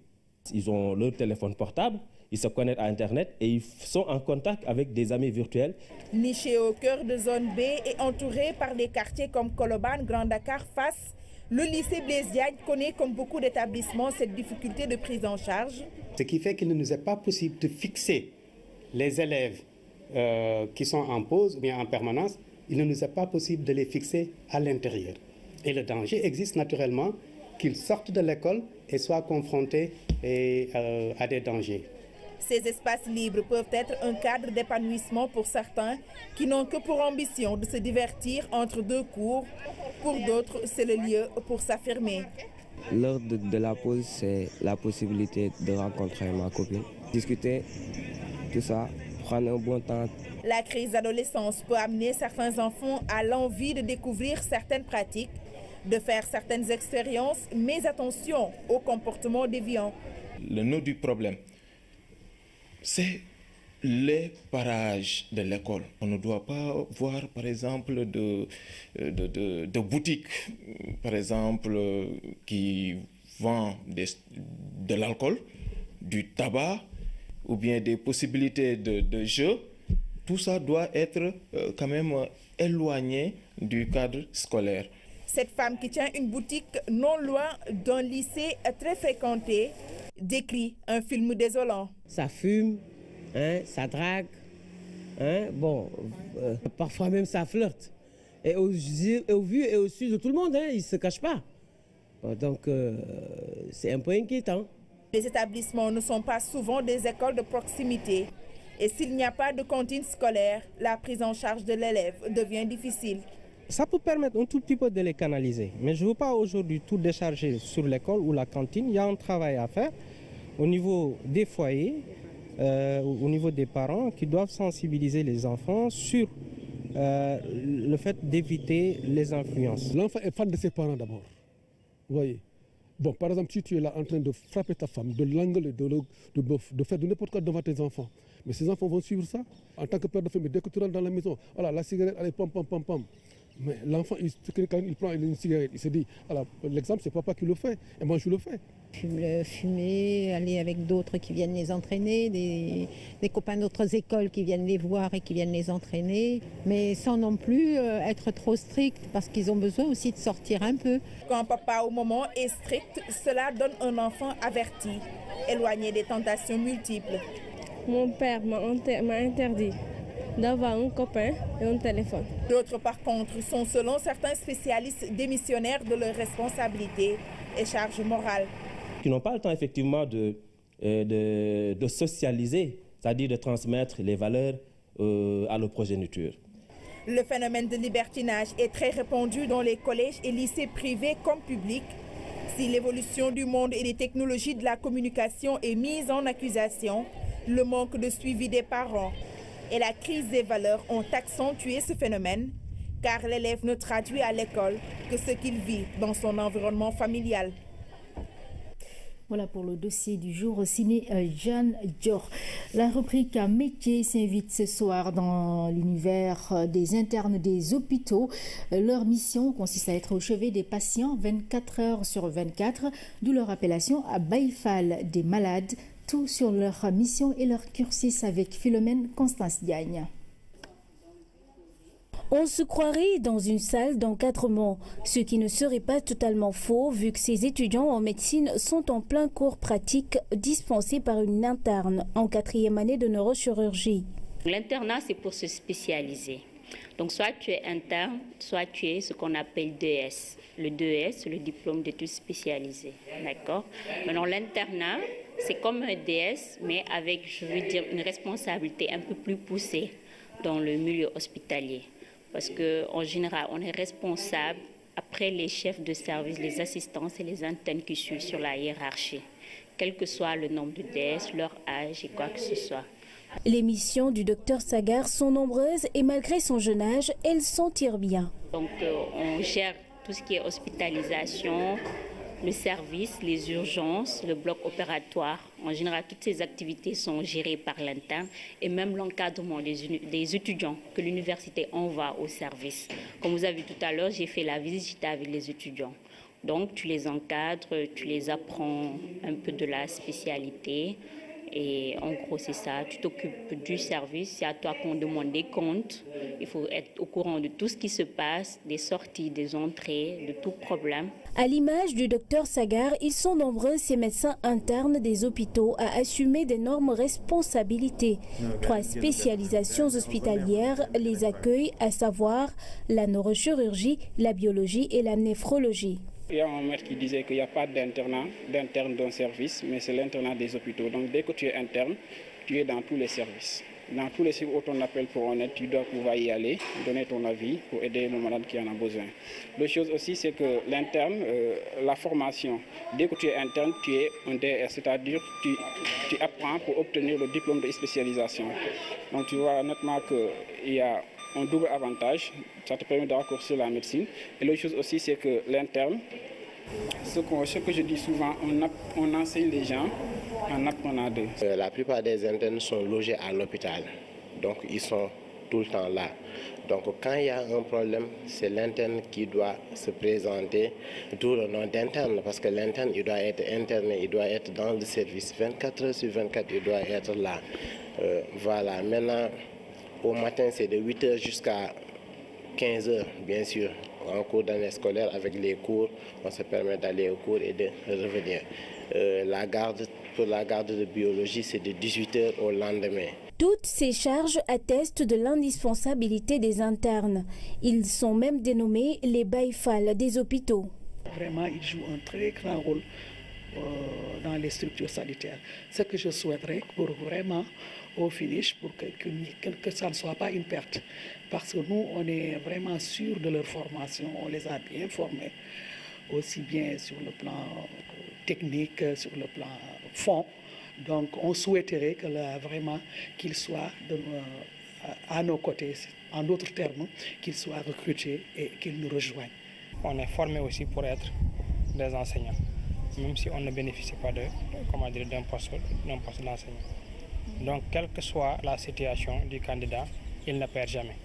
Ils ont leur téléphone portable, ils se connectent à Internet et ils sont en contact avec des amis virtuels. Niché au cœur de zone B et entouré par des quartiers comme Colobane, Grand Dakar, Fass, le lycée Blaise Diagne connaît comme beaucoup d'établissements cette difficulté de prise en charge. Ce qui fait qu'il ne nous est pas possible de fixer les élèves qui sont en pause ou bien en permanence, il ne nous est pas possible de les fixer à l'intérieur. Et le danger existe naturellement qu'ils sortent de l'école et soient confrontés à des dangers. Ces espaces libres peuvent être un cadre d'épanouissement pour certains qui n'ont que pour ambition de se divertir entre deux cours. Pour d'autres, c'est le lieu pour s'affirmer. L'heure de la pause, c'est la possibilité de rencontrer ma copine, discuter, tout ça, prendre un bon temps. La crise d'adolescence peut amener certains enfants à l'envie de découvrir certaines pratiques, de faire certaines expériences, mais attention aux comportements déviants. Le nœud du problème, c'est les parages de l'école. On ne doit pas voir, par exemple, de boutiques, par exemple, qui vendent de l'alcool, du tabac, ou bien des possibilités de jeux. Tout ça doit être quand même éloigné du cadre scolaire. Cette femme qui tient une boutique non loin d'un lycée très fréquenté décrit un film désolant. Ça fume, hein, ça drague, hein, parfois même ça flirte. Et au vu et au su de tout le monde, hein, ils ne se cachent pas. Donc c'est un peu inquiétant. Les établissements ne sont pas souvent des écoles de proximité. Et s'il n'y a pas de cantine scolaire, la prise en charge de l'élève devient difficile. Ça peut permettre un tout petit peu de les canaliser. Mais je ne veux pas aujourd'hui tout décharger sur l'école ou la cantine. Il y a un travail à faire au niveau des foyers, au niveau des parents qui doivent sensibiliser les enfants sur le fait d'éviter les influences. L'enfant est fan de ses parents d'abord. Vous voyez. Bon, par exemple, si tu es là en train de frapper ta femme, de l'engueuler, de faire de n'importe quoi devant tes enfants, mais ces enfants vont suivre ça. En tant que père de famille, dès que tu rentres dans la maison, voilà, la cigarette, allez, pam, pam, pam, pam. Mais l'enfant, quand il prend une cigarette, il se dit, l'exemple, c'est papa qui le fait, et moi je le fais. Fumer, aller avec d'autres qui viennent les entraîner, des copains d'autres écoles qui viennent les voir et qui viennent les entraîner, mais sans non plus être trop strict, parce qu'ils ont besoin aussi de sortir un peu. Quand papa au moment est strict, cela donne un enfant averti, éloigné des tentations multiples. Mon père m'a interdit d'avoir un copain et un téléphone. D'autres, par contre, sont, selon certains spécialistes, démissionnaires de leurs responsabilités et charges morales. Qui n'ont pas le temps, effectivement, de socialiser, c'est-à-dire de transmettre les valeurs à leur progéniture. Le phénomène de libertinage est très répandu dans les collèges et lycées privés comme publics. Si l'évolution du monde et des technologies de la communication est mise en accusation, le manque de suivi des parents et la crise des valeurs ont accentué ce phénomène, car l'élève ne traduit à l'école que ce qu'il vit dans son environnement familial. Voilà pour le dossier du jour signé Jeanne Dior. La rubrique métier s'invite ce soir dans l'univers des internes des hôpitaux. Leur mission consiste à être au chevet des patients 24 heures sur 24, d'où leur appellation à Baïfal des malades. Tout sur leur mission et leur cursus avec Philomène Constance Diagne. On se croirait dans une salle d'encadrement, ce qui ne serait pas totalement faux vu que ces étudiants en médecine sont en plein cours pratique dispensés par une interne en 4e année de neurochirurgie. L'internat, c'est pour se spécialiser. Donc soit tu es interne, soit tu es ce qu'on appelle DS. Le DS, c'est le diplôme d'études spécialisées. D'accord ? Maintenant, l'internat, c'est comme un DS, mais avec, je veux dire, une responsabilité un peu plus poussée dans le milieu hospitalier. Parce qu'en général, on est responsable après les chefs de service, les assistants et les internes qui suivent sur la hiérarchie, quel que soit le nombre de DS, leur âge et quoi que ce soit. Les missions du docteur Sagar sont nombreuses et malgré son jeune âge, elle s'en tire bien. Donc on gère tout ce qui est hospitalisation, le service, les urgences, le bloc opératoire. En général, toutes ces activités sont gérées par l'interne et même l'encadrement des étudiants que l'université envoie au service. Comme vous avez vu tout à l'heure, j'ai fait la visite, j'étais avec les étudiants. Donc tu les encadres, tu les apprends un peu de la spécialité. Et en gros, c'est ça, tu t'occupes du service, c'est à toi qu'on demande des comptes. Il faut être au courant de tout ce qui se passe, des sorties, des entrées, de tout problème. À l'image du docteur Sagar, ils sont nombreux, ces médecins internes des hôpitaux, à assumer d'énormes responsabilités. 3 spécialisations hospitalières les accueillent, à savoir la neurochirurgie, la biologie et la néphrologie. Il y a un maître qui disait qu'il n'y a pas d'interne d'un service, mais c'est l'internat des hôpitaux. Donc dès que tu es interne, tu es dans tous les services. Dans tous les services où on t'appelle pour en aide, tu dois pouvoir y aller, donner ton avis pour aider le malade qui en a besoin. L'autre chose aussi, c'est que l'interne, la formation, dès que tu es interne, tu es un DS, c'est-à-dire tu apprends pour obtenir le diplôme de spécialisation. Donc tu vois nettement qu'il y a un double avantage, ça te permet de raccourcir la médecine. Et l'autre chose aussi, c'est que l'interne, ce que je dis souvent, on enseigne les gens en apprenant d'eux. La plupart des internes sont logés à l'hôpital, donc ils sont tout le temps là. Donc quand il y a un problème, c'est l'interne qui doit se présenter, d'où le nom d'interne, parce que l'interne, il doit être interné, il doit être dans le service 24 heures sur 24, il doit être là. Voilà, maintenant, au matin, c'est de 8 h jusqu'à 15 h, bien sûr. En cours d'année scolaire, avec les cours, on se permet d'aller au cours et de revenir. Pour la garde de biologie, c'est de 18 h au lendemain. Toutes ces charges attestent de l'indispensabilité des internes. Ils sont même dénommés les baïfals des hôpitaux. Vraiment, ils jouent un très grand rôle dans les structures sanitaires. Ce que je souhaiterais pour vraiment au finish, pour que ça ne soit pas une perte. Parce que nous, on est vraiment sûrs de leur formation, on les a bien formés, aussi bien sur le plan technique, sur le plan fond. Donc on souhaiterait que vraiment qu'ils soient à nos côtés, en d'autres termes, qu'ils soient recrutés et qu'ils nous rejoignent. On est formés aussi pour être des enseignants, même si on ne bénéficie pas d'un poste d'enseignant. Donc, quelle que soit la situation du candidat, il ne perd jamais.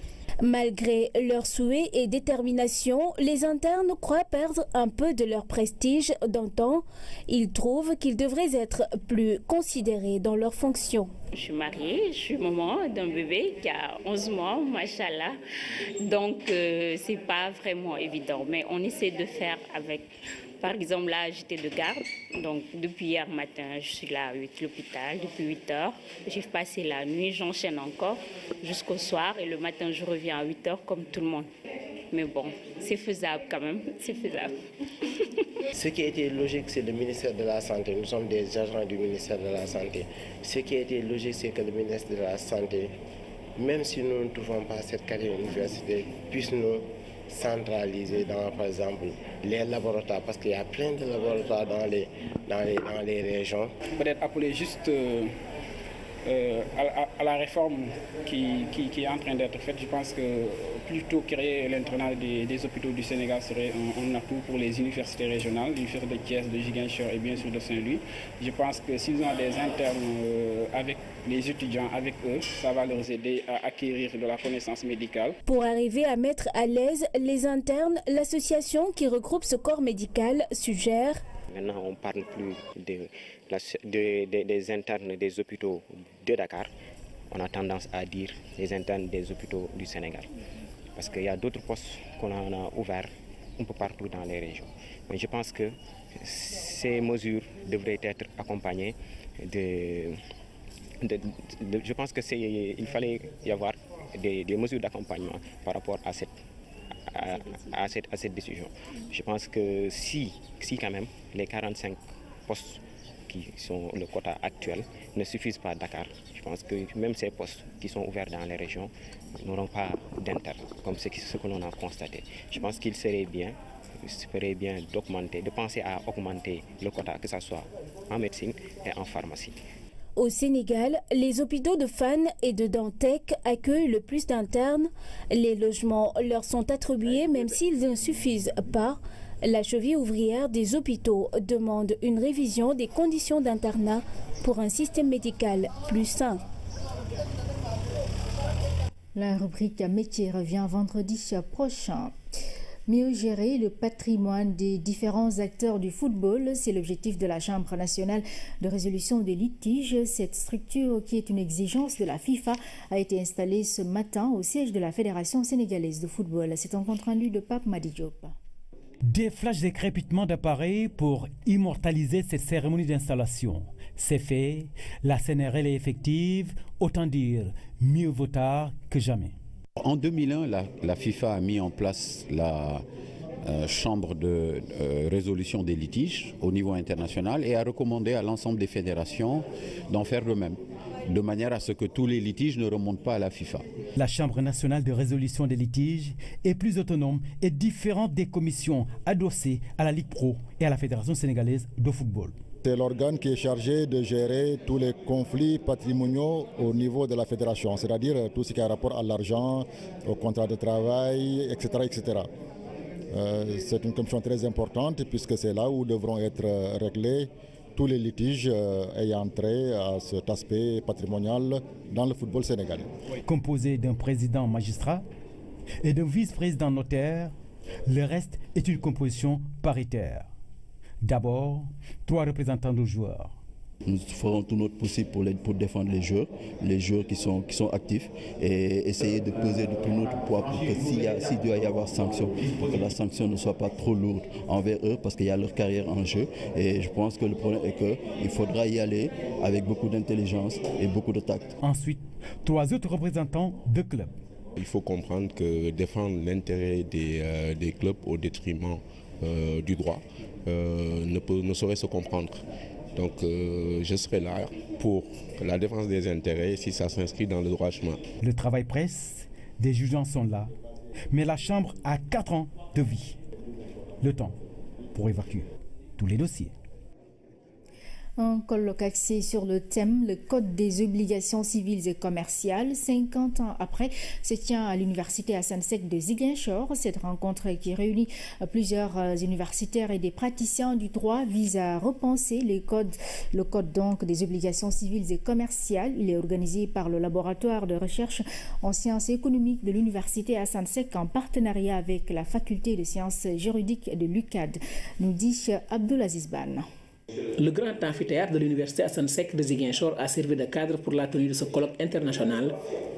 Malgré leurs souhaits et détermination, les internes croient perdre un peu de leur prestige d'antan. Ils trouvent qu'ils devraient être plus considérés dans leurs fonctions. Je suis mariée, je suis maman d'un bébé qui a 11 mois, machallah. Donc, c'est pas vraiment évident, mais on essaie de faire avec. Par exemple, là, j'étais de garde. Donc, depuis hier matin, je suis là à l'hôpital, depuis 8 h. J'ai passé la nuit, j'enchaîne encore jusqu'au soir. Et le matin, je reviens à 8 h comme tout le monde. Mais bon, c'est faisable quand même, c'est faisable. Ce qui a été logique, c'est le ministère de la Santé. Nous sommes des agents du ministère de la Santé. Ce qui a été logique, c'est que le ministère de la Santé, même si nous ne trouvons pas cette carrière universitaire, puisse nous centraliser dans, par exemple, les laboratoires, parce qu'il y a plein de laboratoires dans les régions. Peut-être appeler juste à la réforme qui est en train d'être faite. Je pense que plutôt créer l'internat des hôpitaux du Sénégal serait un atout pour les universités régionales, l'université de Thiès, de Ziguinchor et bien sûr de Saint-Louis. Je pense que s'ils ont des internes avec les étudiants, avec eux, ça va leur aider à acquérir de la connaissance médicale. Pour arriver à mettre à l'aise les internes, l'association qui regroupe ce corps médical suggère. Maintenant, on ne parle plus des internes des hôpitaux de Dakar. On a tendance à dire les internes des hôpitaux du Sénégal. Parce qu'il y a d'autres postes qu'on a ouverts un peu partout dans les régions. Mais je pense que ces mesures devraient être accompagnées je pense qu'il fallait y avoir des mesures d'accompagnement par rapport à cette décision. Je pense que si quand même les 45 postes qui sont le quota actuel ne suffisent pas à Dakar, je pense que même ces postes qui sont ouverts dans les régions n'auront pas d'interne, comme ce que l'on a constaté. Je pense qu'il serait bien de penser à augmenter le quota, que ce soit en médecine et en pharmacie. Au Sénégal, les hôpitaux de Fann et de Dantec accueillent le plus d'internes. Les logements leur sont attribués même s'ils ne suffisent pas. La cheville ouvrière des hôpitaux demande une révision des conditions d'internat pour un système médical plus sain. La rubrique métier revient vendredi prochain. Mieux gérer le patrimoine des différents acteurs du football, c'est l'objectif de la Chambre nationale de résolution des litiges. Cette structure, qui est une exigence de la FIFA, a été installée ce matin au siège de la Fédération sénégalaise de football. C'est un compte-rendu de Pape Madi Diop. Des flashs de crépitement d'appareils pour immortaliser cette cérémonie d'installation. C'est fait, la CNRL est effective, autant dire mieux vaut tard que jamais. En 2001, la FIFA a mis en place la chambre de résolution des litiges au niveau international et a recommandé à l'ensemble des fédérations d'en faire de même, de manière à ce que tous les litiges ne remontent pas à la FIFA. La Chambre nationale de résolution des litiges est plus autonome et différente des commissions adossées à la Ligue Pro et à la Fédération sénégalaise de football. C'est l'organe qui est chargé de gérer tous les conflits patrimoniaux au niveau de la fédération, c'est-à-dire tout ce qui a rapport à l'argent, au contrat de travail, etc. etc. C'est une commission très importante puisque c'est là où devront être réglés tous les litiges ayant trait à cet aspect patrimonial dans le football sénégalais. Composé d'un président magistrat et d'un vice-président notaire, le reste est une composition paritaire. D'abord, 3 représentants de joueurs. Nous ferons tout notre possible pour défendre les joueurs qui sont actifs et essayer de peser de tout notre poids pour que s'il doit y avoir sanction, pour que la sanction ne soit pas trop lourde envers eux parce qu'il y a leur carrière en jeu. Et je pense que le problème est qu'il faudra y aller avec beaucoup d'intelligence et beaucoup de tact. Ensuite, 3 autres représentants de clubs. Il faut comprendre que défendre l'intérêt des clubs au détriment du droit ne saurait se comprendre. Donc je serai là pour la défense des intérêts si ça s'inscrit dans le droit chemin. Le travail presse, des jugements sont là, mais la Chambre a 4 ans de vie. Le temps pour évacuer tous les dossiers. Un colloque axé sur le thème « Le Code des obligations civiles et commerciales ». 50 ans après, se tient à l'université Assane Seck de Ziguinchor. Cette rencontre qui réunit plusieurs universitaires et des praticiens du droit vise à repenser le code donc des obligations civiles et commerciales. Il est organisé par le laboratoire de recherche en sciences économiques de l'université Assane Seck en partenariat avec la faculté de sciences juridiques de l'UCAD, nous dit Abdoulaziz Ban. Le grand amphithéâtre de l'université Assane Seck de Ziguinchor a servi de cadre pour la tenue de ce colloque international.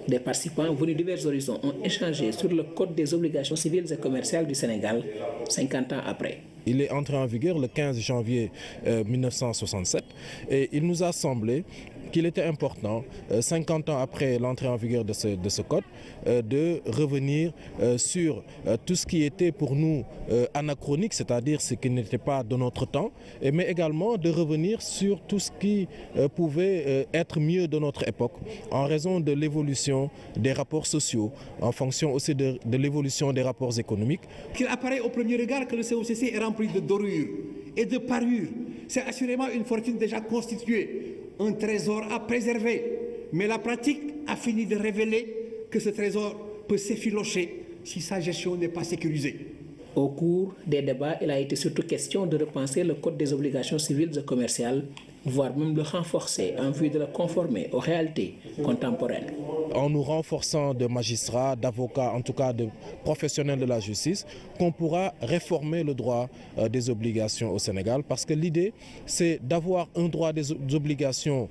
Des participants venus de divers horizons ont échangé sur le Code des obligations civiles et commerciales du Sénégal, 50 ans après. Il est entré en vigueur le 15 janvier 1967 et il nous a semblé qu'il était important, 50 ans après l'entrée en vigueur de ce code, de revenir sur tout ce qui était pour nous anachronique, c'est-à-dire ce qui n'était pas de notre temps, mais également de revenir sur tout ce qui pouvait être mieux de notre époque, en raison de l'évolution des rapports sociaux, en fonction aussi de l'évolution des rapports économiques. Qu'il apparaît au premier regard que le COCC est rempli de dorures et de parures. C'est assurément une fortune déjà constituée, un trésor à préserver. Mais la pratique a fini de révéler que ce trésor peut s'effilocher si sa gestion n'est pas sécurisée. Au cours des débats, il a été surtout question de repenser le Code des obligations civiles et commerciales, voire même le renforcer en vue de le conformer aux réalités contemporaines. En nous renforçant de magistrats, d'avocats, en tout cas de professionnels de la justice, qu'on pourra réformer le droit des obligations au Sénégal, parce que l'idée, c'est d'avoir un droit des obligations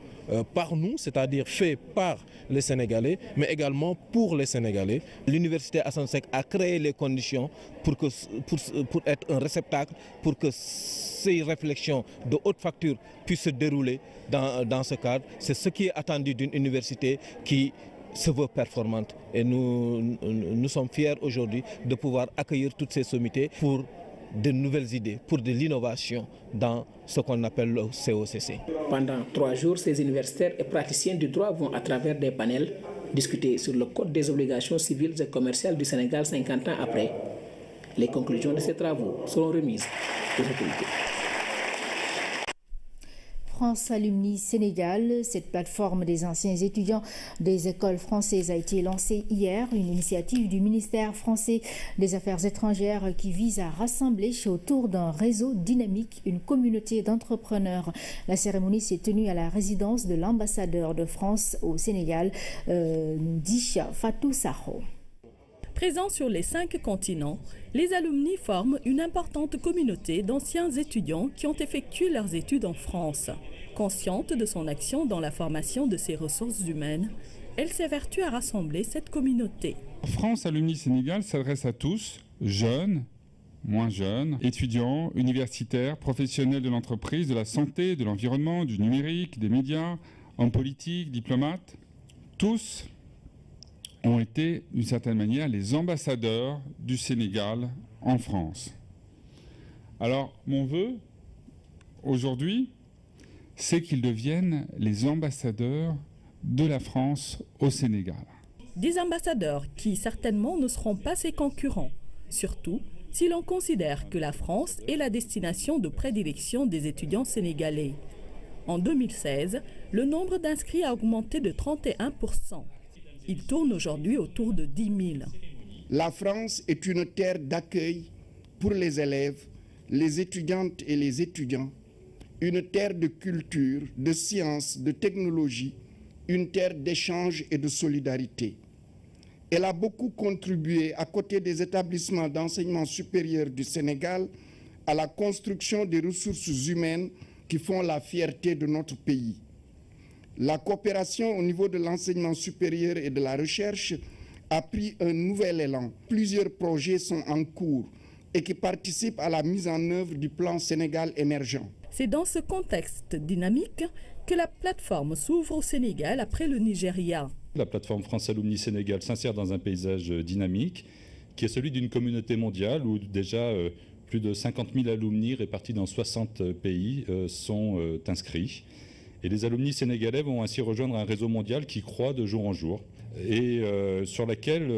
par nous, c'est-à-dire fait par les Sénégalais, mais également pour les Sénégalais. L'université Assane Seck a créé les conditions pour être un réceptacle, pour que ces réflexions de haute facture puissent se dérouler dans ce cadre. C'est ce qui est attendu d'une université qui se veut performante. Et nous sommes fiers aujourd'hui de pouvoir accueillir toutes ces sommités pour de nouvelles idées, pour de l'innovation dans ce qu'on appelle le COCC. Pendant 3 jours, ces universitaires et praticiens du droit vont à travers des panels discuter sur le Code des obligations civiles et commerciales du Sénégal 50 ans après. Les conclusions de ces travaux seront remises aux autorités. France Alumni Sénégal. Cette plateforme des anciens étudiants des écoles françaises a été lancée hier, une initiative du ministère français des Affaires étrangères qui vise à rassembler autour d'un réseau dynamique une communauté d'entrepreneurs. La cérémonie s'est tenue à la résidence de l'ambassadeur de France au Sénégal, Disha Fatou Sakho. Présents sur les 5 continents, les alumni forment une importante communauté d'anciens étudiants qui ont effectué leurs études en France. Consciente de son action dans la formation de ses ressources humaines, elle s'évertue à rassembler cette communauté. France Alumni Sénégal s'adresse à tous, jeunes, moins jeunes, étudiants, universitaires, professionnels de l'entreprise, de la santé, de l'environnement, du numérique, des médias, hommes politiques, diplomates. Tous ont été, d'une certaine manière, les ambassadeurs du Sénégal en France. Alors, mon vœu, aujourd'hui, c'est qu'ils deviennent les ambassadeurs de la France au Sénégal. Des ambassadeurs qui, certainement, ne seront pas ses concurrents, surtout si l'on considère que la France est la destination de prédilection des étudiants sénégalais. En 2016, le nombre d'inscrits a augmenté de 31%. Il tourne aujourd'hui autour de 10 000. La France est une terre d'accueil pour les élèves, les étudiantes et les étudiants, une terre de culture, de sciences, de technologie, une terre d'échange et de solidarité. Elle a beaucoup contribué, à côté des établissements d'enseignement supérieur du Sénégal, à la construction des ressources humaines qui font la fierté de notre pays. La coopération au niveau de l'enseignement supérieur et de la recherche a pris un nouvel élan. Plusieurs projets sont en cours et qui participent à la mise en œuvre du plan Sénégal émergent. C'est dans ce contexte dynamique que la plateforme s'ouvre au Sénégal après le Nigeria. La plateforme France Alumni Sénégal s'insère dans un paysage dynamique qui est celui d'une communauté mondiale où déjà plus de 50 000 alumni répartis dans 60 pays sont inscrits. Et les alumni sénégalais vont ainsi rejoindre un réseau mondial qui croît de jour en jour et sur laquelle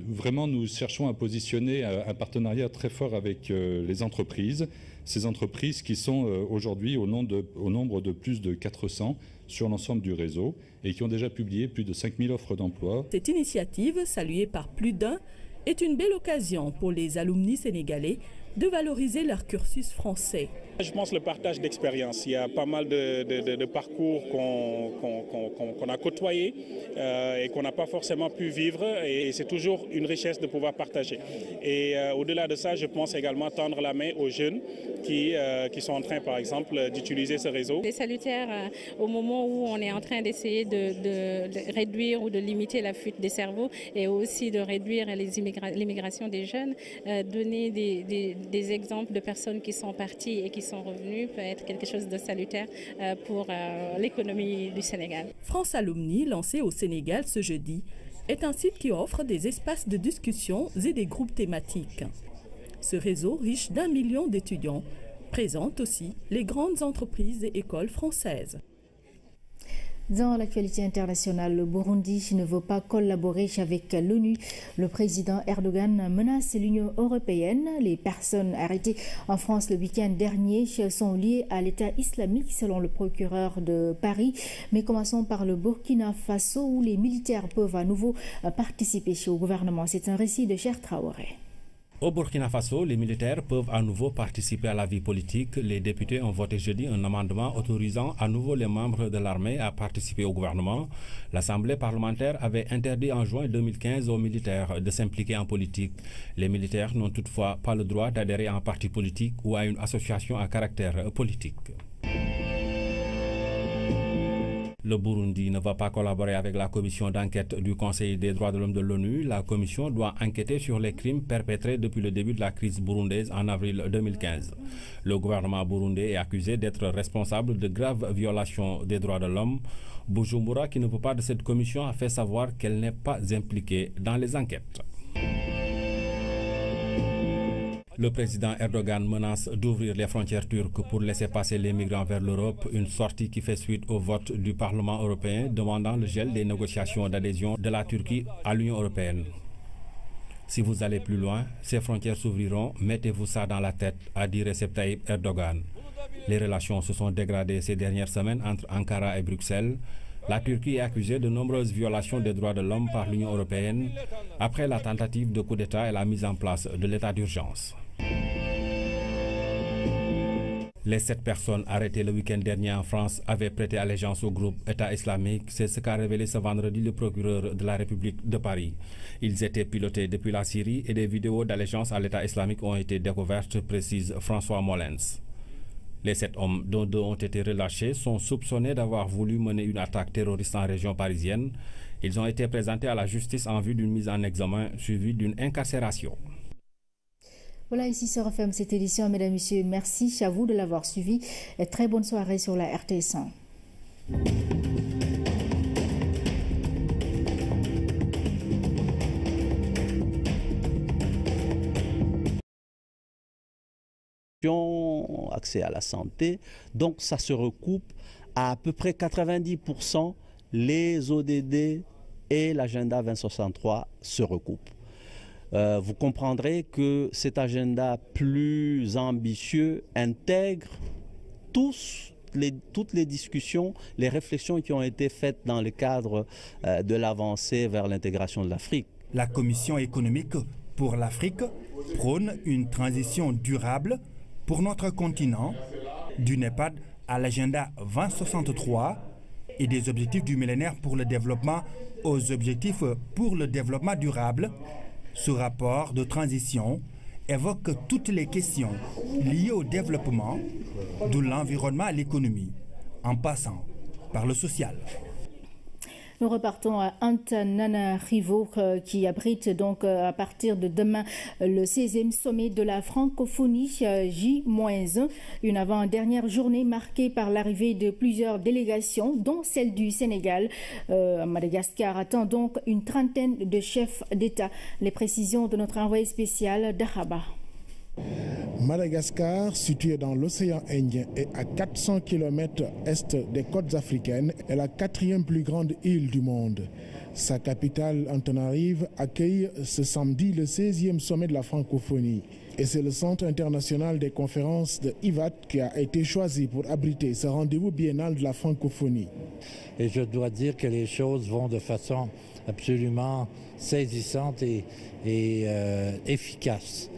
vraiment nous cherchons à positionner un partenariat très fort avec les entreprises. Ces entreprises qui sont aujourd'hui au nombre de plus de 400 sur l'ensemble du réseau et qui ont déjà publié plus de 5000 offres d'emploi. Cette initiative, saluée par plus d'un, est une belle occasion pour les alumni sénégalais de valoriser leur cursus français. Je pense le partage d'expérience. Il y a pas mal de parcours qu'on a côtoyés et qu'on n'a pas forcément pu vivre et c'est toujours une richesse de pouvoir partager. Et au-delà de ça, je pense également tendre la main aux jeunes qui sont en train, par exemple, d'utiliser ce réseau. C'est salutaire au moment où on est en train d'essayer de réduire ou de limiter la fuite des cerveaux et aussi de réduire l'immigration des jeunes, donner des exemples de personnes qui sont parties et qui sont revenues peut être quelque chose de salutaire pour l'économie du Sénégal. France Alumni, lancé au Sénégal ce jeudi, est un site qui offre des espaces de discussion et des groupes thématiques. Ce réseau, riche d'1 million d'étudiants, présente aussi les grandes entreprises et écoles françaises. Dans l'actualité internationale, le Burundi ne veut pas collaborer avec l'ONU. Le président Erdogan menace l'Union européenne. Les personnes arrêtées en France le week-end dernier sont liées à l'État islamique selon le procureur de Paris. Mais commençons par le Burkina Faso où les militaires peuvent à nouveau participer au gouvernement. C'est un récit de Cheikh Traoré. Au Burkina Faso, les militaires peuvent à nouveau participer à la vie politique. Les députés ont voté jeudi un amendement autorisant à nouveau les membres de l'armée à participer au gouvernement. L'Assemblée parlementaire avait interdit en juin 2015 aux militaires de s'impliquer en politique. Les militaires n'ont toutefois pas le droit d'adhérer à un parti politique ou à une association à caractère politique. Le Burundi ne va pas collaborer avec la commission d'enquête du Conseil des droits de l'homme de l'ONU. La commission doit enquêter sur les crimes perpétrés depuis le début de la crise burundaise en avril 2015. Le gouvernement burundais est accusé d'être responsable de graves violations des droits de l'homme. Bujumbura, qui ne veut pas de cette commission, a fait savoir qu'elle n'est pas impliquée dans les enquêtes. Le président Erdogan menace d'ouvrir les frontières turques pour laisser passer les migrants vers l'Europe, une sortie qui fait suite au vote du Parlement européen demandant le gel des négociations d'adhésion de la Turquie à l'Union européenne. Si vous allez plus loin, ces frontières s'ouvriront, mettez-vous ça dans la tête, a dit Recep Tayyip Erdogan. Les relations se sont dégradées ces dernières semaines entre Ankara et Bruxelles. La Turquie est accusée de nombreuses violations des droits de l'homme par l'Union européenne après la tentative de coup d'État et la mise en place de l'état d'urgence. Les 7 personnes arrêtées le week-end dernier en France avaient prêté allégeance au groupe État islamique. C'est ce qu'a révélé ce vendredi le procureur de la République de Paris. Ils étaient pilotés depuis la Syrie et des vidéos d'allégeance à l'État islamique ont été découvertes, précise François Molens. Les 7 hommes, dont 2 ont été relâchés, sont soupçonnés d'avoir voulu mener une attaque terroriste en région parisienne. Ils ont été présentés à la justice en vue d'une mise en examen suivie d'une incarcération. Voilà, ici se referme cette édition. Mesdames et messieurs, merci à vous de l'avoir suivi. Et très bonne soirée sur la RTS 1. Accès à la santé, donc ça se recoupe à peu près 90%, les ODD et l'agenda 2063 se recoupent. Vous comprendrez que cet agenda plus ambitieux intègre toutes les discussions, les réflexions qui ont été faites dans le cadre de l'avancée vers l'intégration de l'Afrique. La Commission économique pour l'Afrique prône une transition durable pour notre continent, du NEPAD à l'agenda 2063 et des objectifs du millénaire pour le développement aux objectifs pour le développement durable. Ce rapport de transition évoque toutes les questions liées au développement, de l'environnement à l'économie, en passant par le social. Nous repartons à Antananarivo qui abrite donc à partir de demain le 16e sommet de la francophonie J-1, une avant-dernière journée marquée par l'arrivée de plusieurs délégations, dont celle du Sénégal. Madagascar attend donc une trentaine de chefs d'État. Les précisions de notre envoyé spécial Dahaba. Madagascar, situé dans l'océan Indien et à 400 km est des côtes africaines, est la 4e plus grande île du monde. Sa capitale, Antananarivo, accueille ce samedi le 16e sommet de la francophonie. Et c'est le Centre international des conférences de IVAT qui a été choisi pour abriter ce rendez-vous biennal de la francophonie. Et je dois dire que les choses vont de façon absolument saisissante et efficace.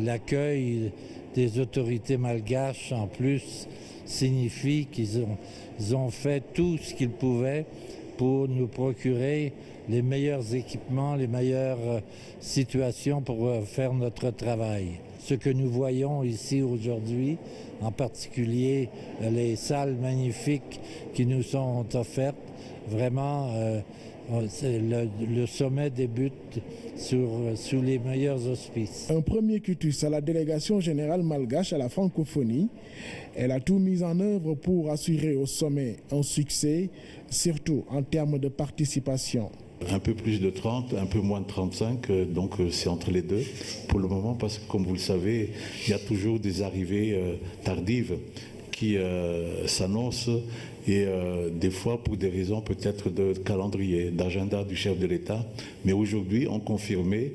L'accueil des autorités malgaches en plus signifie qu'ils ont fait tout ce qu'ils pouvaient pour nous procurer les meilleurs équipements, les meilleures situations pour faire notre travail. Ce que nous voyons ici aujourd'hui, en particulier les salles magnifiques qui nous sont offertes, vraiment le sommet débute sous les meilleurs auspices. Un premier cutus à la délégation générale malgache à la francophonie. Elle a tout mis en œuvre pour assurer au sommet un succès, surtout en termes de participation. Un peu plus de 30, un peu moins de 35, donc c'est entre les deux pour le moment, parce que comme vous le savez, il y a toujours des arrivées tardives qui s'annoncent et des fois pour des raisons peut-être de calendrier, d'agenda du chef de l'État. Mais aujourd'hui, on confirmait,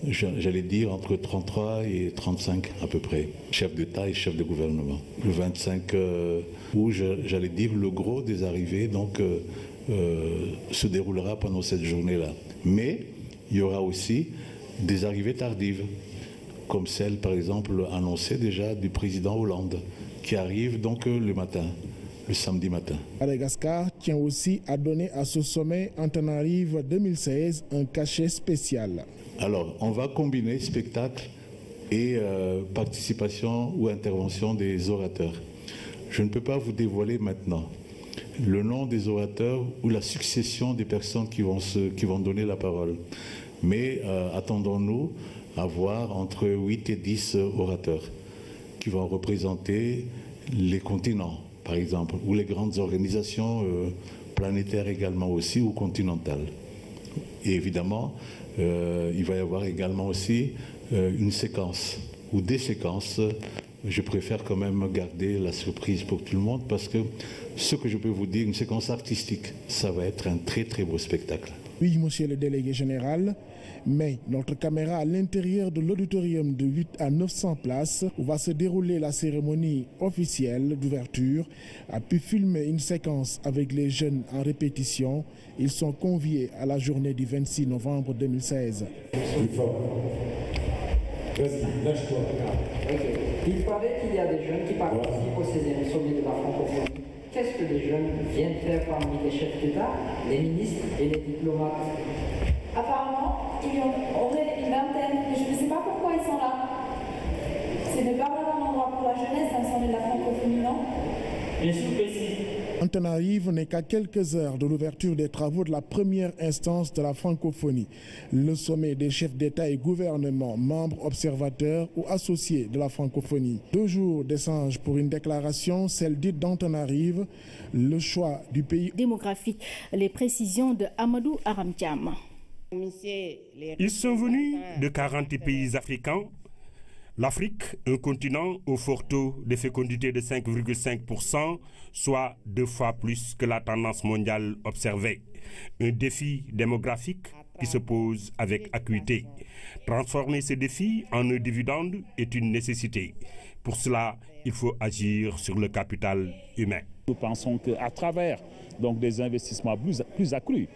j'allais dire, entre 33 et 35 à peu près, chefs d'État et chefs de gouvernement. Le 25 août, j'allais dire, le gros des arrivées donc, se déroulera pendant cette journée-là. Mais il y aura aussi des arrivées tardives, comme celle par exemple annoncée déjà du président Hollande, qui arrive donc le matin, le samedi matin. Madagascar tient aussi à donner à ce sommet Antananarivo 2016 un cachet spécial. Alors, on va combiner spectacle et participation ou intervention des orateurs. Je ne peux pas vous dévoiler maintenant le nom des orateurs ou la succession des personnes qui vont donner la parole. Mais attendons-nous à voir entre 8 et 10 orateurs qui vont représenter les continents, par exemple, ou les grandes organisations planétaires également aussi, ou continentales. Et évidemment, il va y avoir également aussi une séquence, ou des séquences. Je préfère quand même garder la surprise pour tout le monde, parce que ce que je peux vous dire, une séquence artistique, ça va être un très très beau spectacle. Oui, monsieur le délégué général, mais notre caméra à l'intérieur de l'auditorium de 8 à 900 places où va se dérouler la cérémonie officielle d'ouverture a pu filmer une séquence avec les jeunes en répétition. Ils sont conviés à la journée du 26 novembre 2016. Il paraît qu'il y a des jeunes qui participent aux cérémonies de la francophonie. Qu'est-ce que les jeunes viennent faire parmi les chefs d'État, les ministres et les diplomates? Apparemment, il y aurait une vingtaine, mais je ne sais pas pourquoi ils sont là. Ce n'est pas vraiment un endroit pour la jeunesse, un sommet de la francophonie, non? Bien sûr que si. Antananarive n'est qu'à quelques heures de l'ouverture des travaux de la première instance de la francophonie. Le sommet des chefs d'État et gouvernement, membres observateurs ou associés de la francophonie. 2 jours d'échange pour une déclaration, celle dite d'Antananarive, le choix du pays démographique. Les précisions de Amadou Aramtiam. Ils sont venus de 40 pays africains. L'Afrique, un continent au fort taux de fécondité de 5,5%, soit 2 fois plus que la tendance mondiale observée. Un défi démographique qui se pose avec acuité. Transformer ce défi en un dividende est une nécessité. Pour cela, il faut agir sur le capital humain. Nous pensons qu'à travers donc, des investissements plus accrus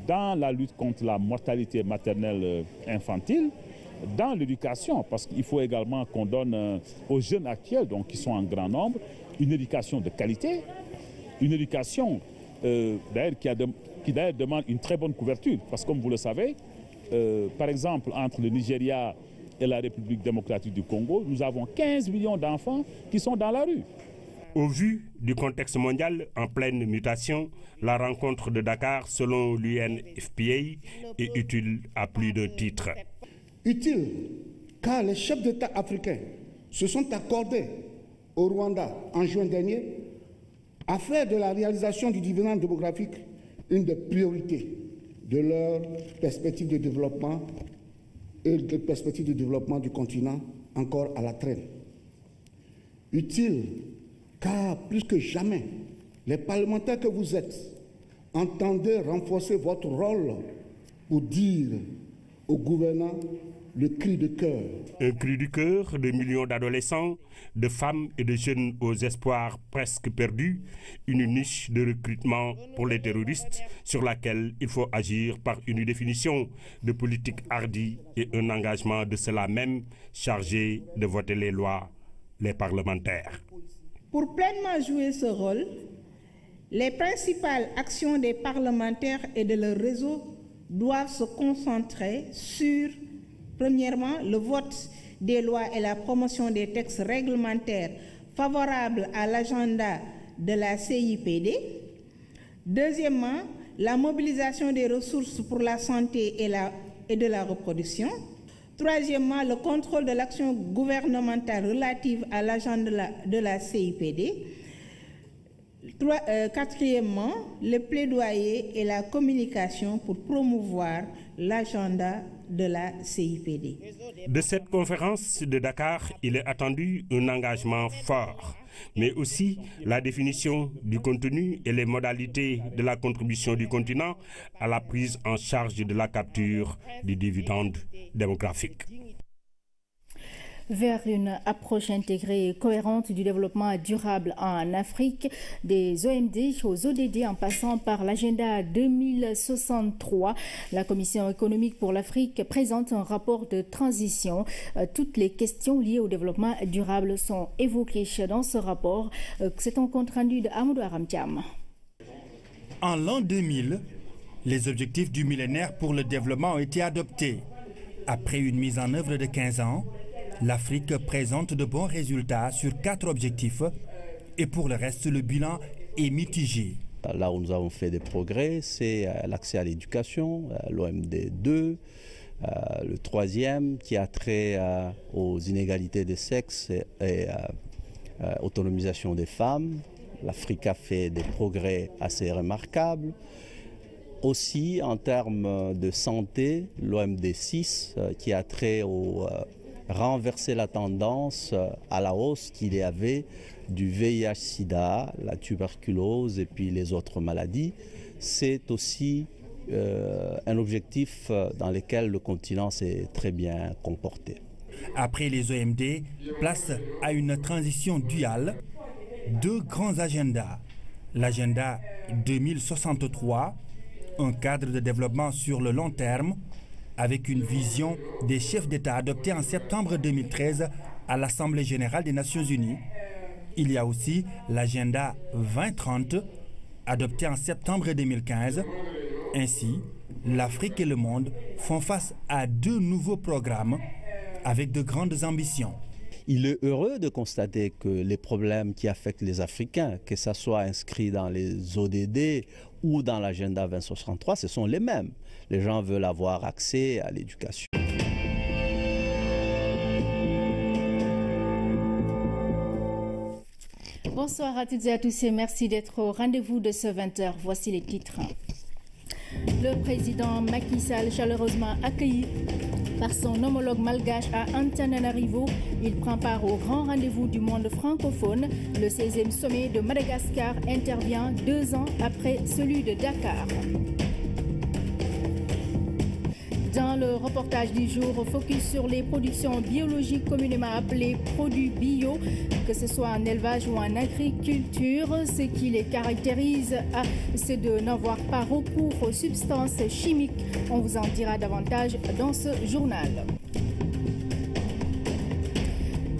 dans la lutte contre la mortalité maternelle infantile, dans l'éducation, parce qu'il faut également qu'on donne aux jeunes actuels, donc qui sont en grand nombre, une éducation de qualité, une éducation qui d'ailleurs demande une très bonne couverture, parce que comme vous le savez, par exemple entre le Nigeria et la République démocratique du Congo, nous avons 15 millions d'enfants qui sont dans la rue. Au vu du contexte mondial en pleine mutation, la rencontre de Dakar, selon l'UNFPA, est utile à plus d'un titre. Utile, car les chefs d'État africains se sont accordés au Rwanda en juin dernier à faire de la réalisation du dividende démographique une des priorités de leur perspective de développement et de perspective de développement du continent encore à la traîne. Utile, car plus que jamais, les parlementaires que vous êtes entendez renforcer votre rôle pour dire aux gouvernants le cri de cœur. Un cri du cœur de millions d'adolescents, de femmes et de jeunes aux espoirs presque perdus, une niche de recrutement pour les terroristes sur laquelle il faut agir par une définition de politique hardie et un engagement de cela même chargé de voter les lois, les parlementaires. Pour pleinement jouer ce rôle, les principales actions des parlementaires et de leur réseau doivent se concentrer sur, premièrement, le vote des lois et la promotion des textes réglementaires favorables à l'agenda de la CIPD. Deuxièmement, la mobilisation des ressources pour la santé et de la reproduction. Troisièmement, le contrôle de l'action gouvernementale relative à l'agenda de la CIPD. Quatrièmement, le plaidoyer et la communication pour promouvoir l'agenda de la CIPD. De cette conférence de Dakar, il est attendu un engagement fort, mais aussi la définition du contenu et les modalités de la contribution du continent à la prise en charge de la capture du dividende démographique. Vers une approche intégrée et cohérente du développement durable en Afrique, des OMD aux ODD en passant par l'agenda 2063, la Commission économique pour l'Afrique présente un rapport de transition. Toutes les questions liées au développement durable sont évoquées dans ce rapport. C'est un compte rendu de Amadou Aramtiam. En l'an 2000, les objectifs du millénaire pour le développement ont été adoptés. Après une mise en œuvre de 15 ans, l'Afrique présente de bons résultats sur 4 objectifs et pour le reste, le bilan est mitigé. Là où nous avons fait des progrès, c'est l'accès à l'éducation, l'OMD 2, le 3e qui a trait aux inégalités des sexes et autonomisation des femmes. L'Afrique a fait des progrès assez remarquables. Aussi en termes de santé, l'OMD 6 qui a trait au renverser la tendance à la hausse qu'il y avait du VIH-Sida, la tuberculose et puis les autres maladies. C'est aussi un objectif dans lequel le continent s'est très bien comporté. Après les OMD, place à une transition duale, deux grands agendas. L'agenda 2063, un cadre de développement sur le long terme, avec une vision des chefs d'État adoptée en septembre 2013 à l'Assemblée générale des Nations unies. Il y a aussi l'agenda 2030, adopté en septembre 2015. Ainsi, l'Afrique et le monde font face à deux nouveaux programmes avec de grandes ambitions. Il est heureux de constater que les problèmes qui affectent les Africains, que ce soit inscrit dans les ODD ou dans l'agenda 2063, ce sont les mêmes. Les gens veulent avoir accès à l'éducation. Bonsoir à toutes et à tous et merci d'être au rendez-vous de ce 20h. Voici les titres. Le président Macky Sall, chaleureusement accueilli par son homologue malgache à Antananarivo, il prend part au grand rendez-vous du monde francophone. Le 16e sommet de Madagascar intervient 2 ans après celui de Dakar. Dans le reportage du jour, focus sur les productions biologiques communément appelées produits bio, que ce soit en élevage ou en agriculture. Ce qui les caractérise, c'est de n'avoir pas recours aux substances chimiques. On vous en dira davantage dans ce journal.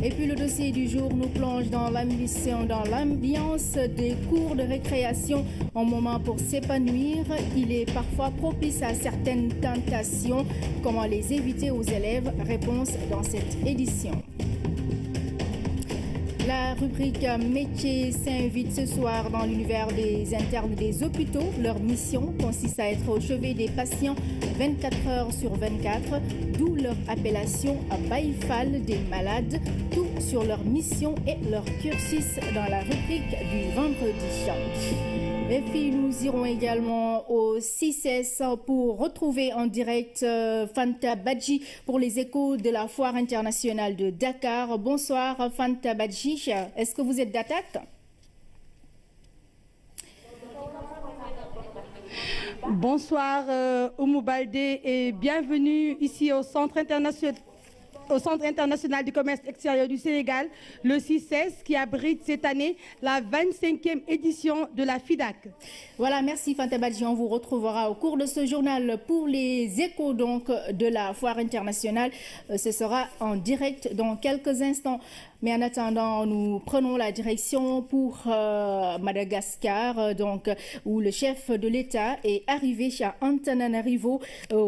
Et puis le dossier du jour nous plonge dans l'ambiance des cours de récréation. Un moment pour s'épanouir. Il est parfois propice à certaines tentations. Comment les éviter aux élèves? Réponse dans cette édition. La rubrique métiers s'invite ce soir dans l'univers des internes des hôpitaux. Leur mission consiste à être au chevet des patients 24 heures sur 24, d'où leur appellation à Baïfal des malades. Tout sur leur mission et leur cursus dans la rubrique du vendredi. Et puis nous irons également au CICES pour retrouver en direct Fanta Badji pour les échos de la foire internationale de Dakar. Bonsoir Fanta Badji, est-ce que vous êtes d'attaque? Bonsoir Oumou Baldé et bienvenue ici au Centre international du commerce extérieur du Sénégal, le CICES, qui abrite cette année la 25e édition de la FIDAK. Voilà, merci Fanta Badji. On vous retrouvera au cours de ce journal pour les échos donc de la foire internationale. Ce sera en direct dans quelques instants. Mais en attendant, nous prenons la direction pour Madagascar, donc, où le chef de l'État est arrivé à Antananarivo,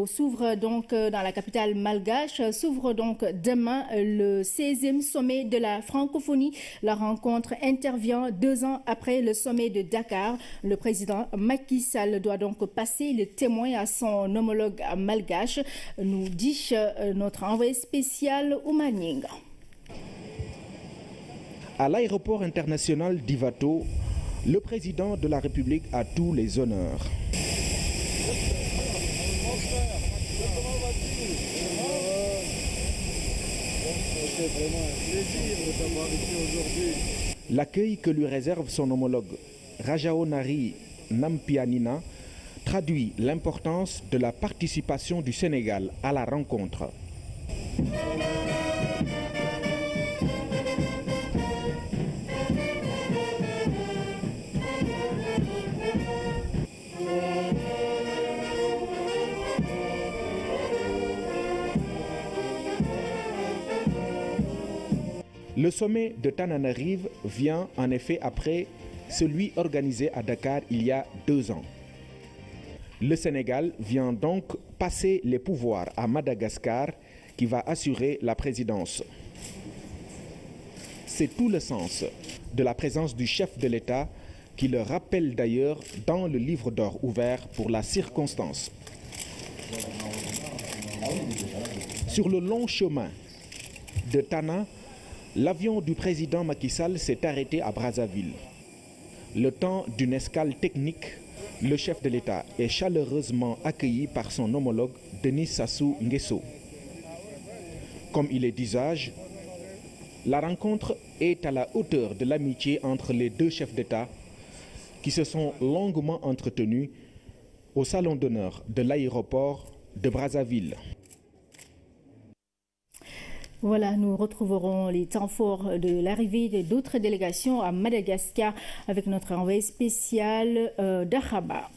s'ouvre donc dans la capitale malgache, s'ouvre donc demain le 16e sommet de la francophonie. La rencontre intervient 2 ans après le sommet de Dakar. Le président Macky Sall doit donc passer le témoin à son homologue malgache, nous dit notre envoyé spécial Oumaning. À l'aéroport international d'Ivato, le président de la République a tous les honneurs. L'accueil que lui réserve son homologue Rajaonari Nampianina traduit l'importance de la participation du Sénégal à la rencontre. Le sommet de Tananarive vient en effet après celui organisé à Dakar il y a 2 ans. Le Sénégal vient donc passer les pouvoirs à Madagascar qui va assurer la présidence. C'est tout le sens de la présence du chef de l'État qui le rappelle d'ailleurs dans le livre d'or ouvert pour la circonstance. Sur le long chemin de Tana, l'avion du président Macky Sall s'est arrêté à Brazzaville. Le temps d'une escale technique, le chef de l'État est chaleureusement accueilli par son homologue Denis Sassou Nguesso. Comme il est d'usage, la rencontre est à la hauteur de l'amitié entre les deux chefs d'État qui se sont longuement entretenus au salon d'honneur de l'aéroport de Brazzaville. Voilà, nous retrouverons les temps forts de l'arrivée d'autres délégations à Madagascar avec notre envoyé spécial d'Araba.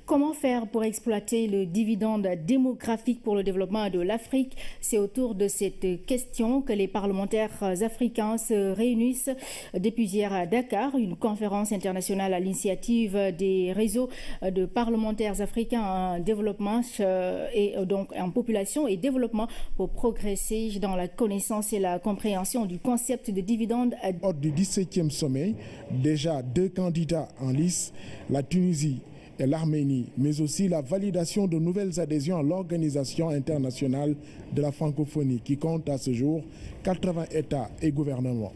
Comment faire pour exploiter le dividende démographique pour le développement de l'Afrique? C'est autour de cette question que les parlementaires africains se réunissent depuis hier à Dakar, une conférence internationale à l'initiative des réseaux de parlementaires africains en développement et donc en population et développement pour progresser dans la connaissance et la compréhension du concept de dividende. Lors du 17e sommet, déjà 2 candidats en lice, la Tunisie et l'Arménie, mais aussi la validation de nouvelles adhésions à l'Organisation internationale de la francophonie qui compte à ce jour 80 États et gouvernements.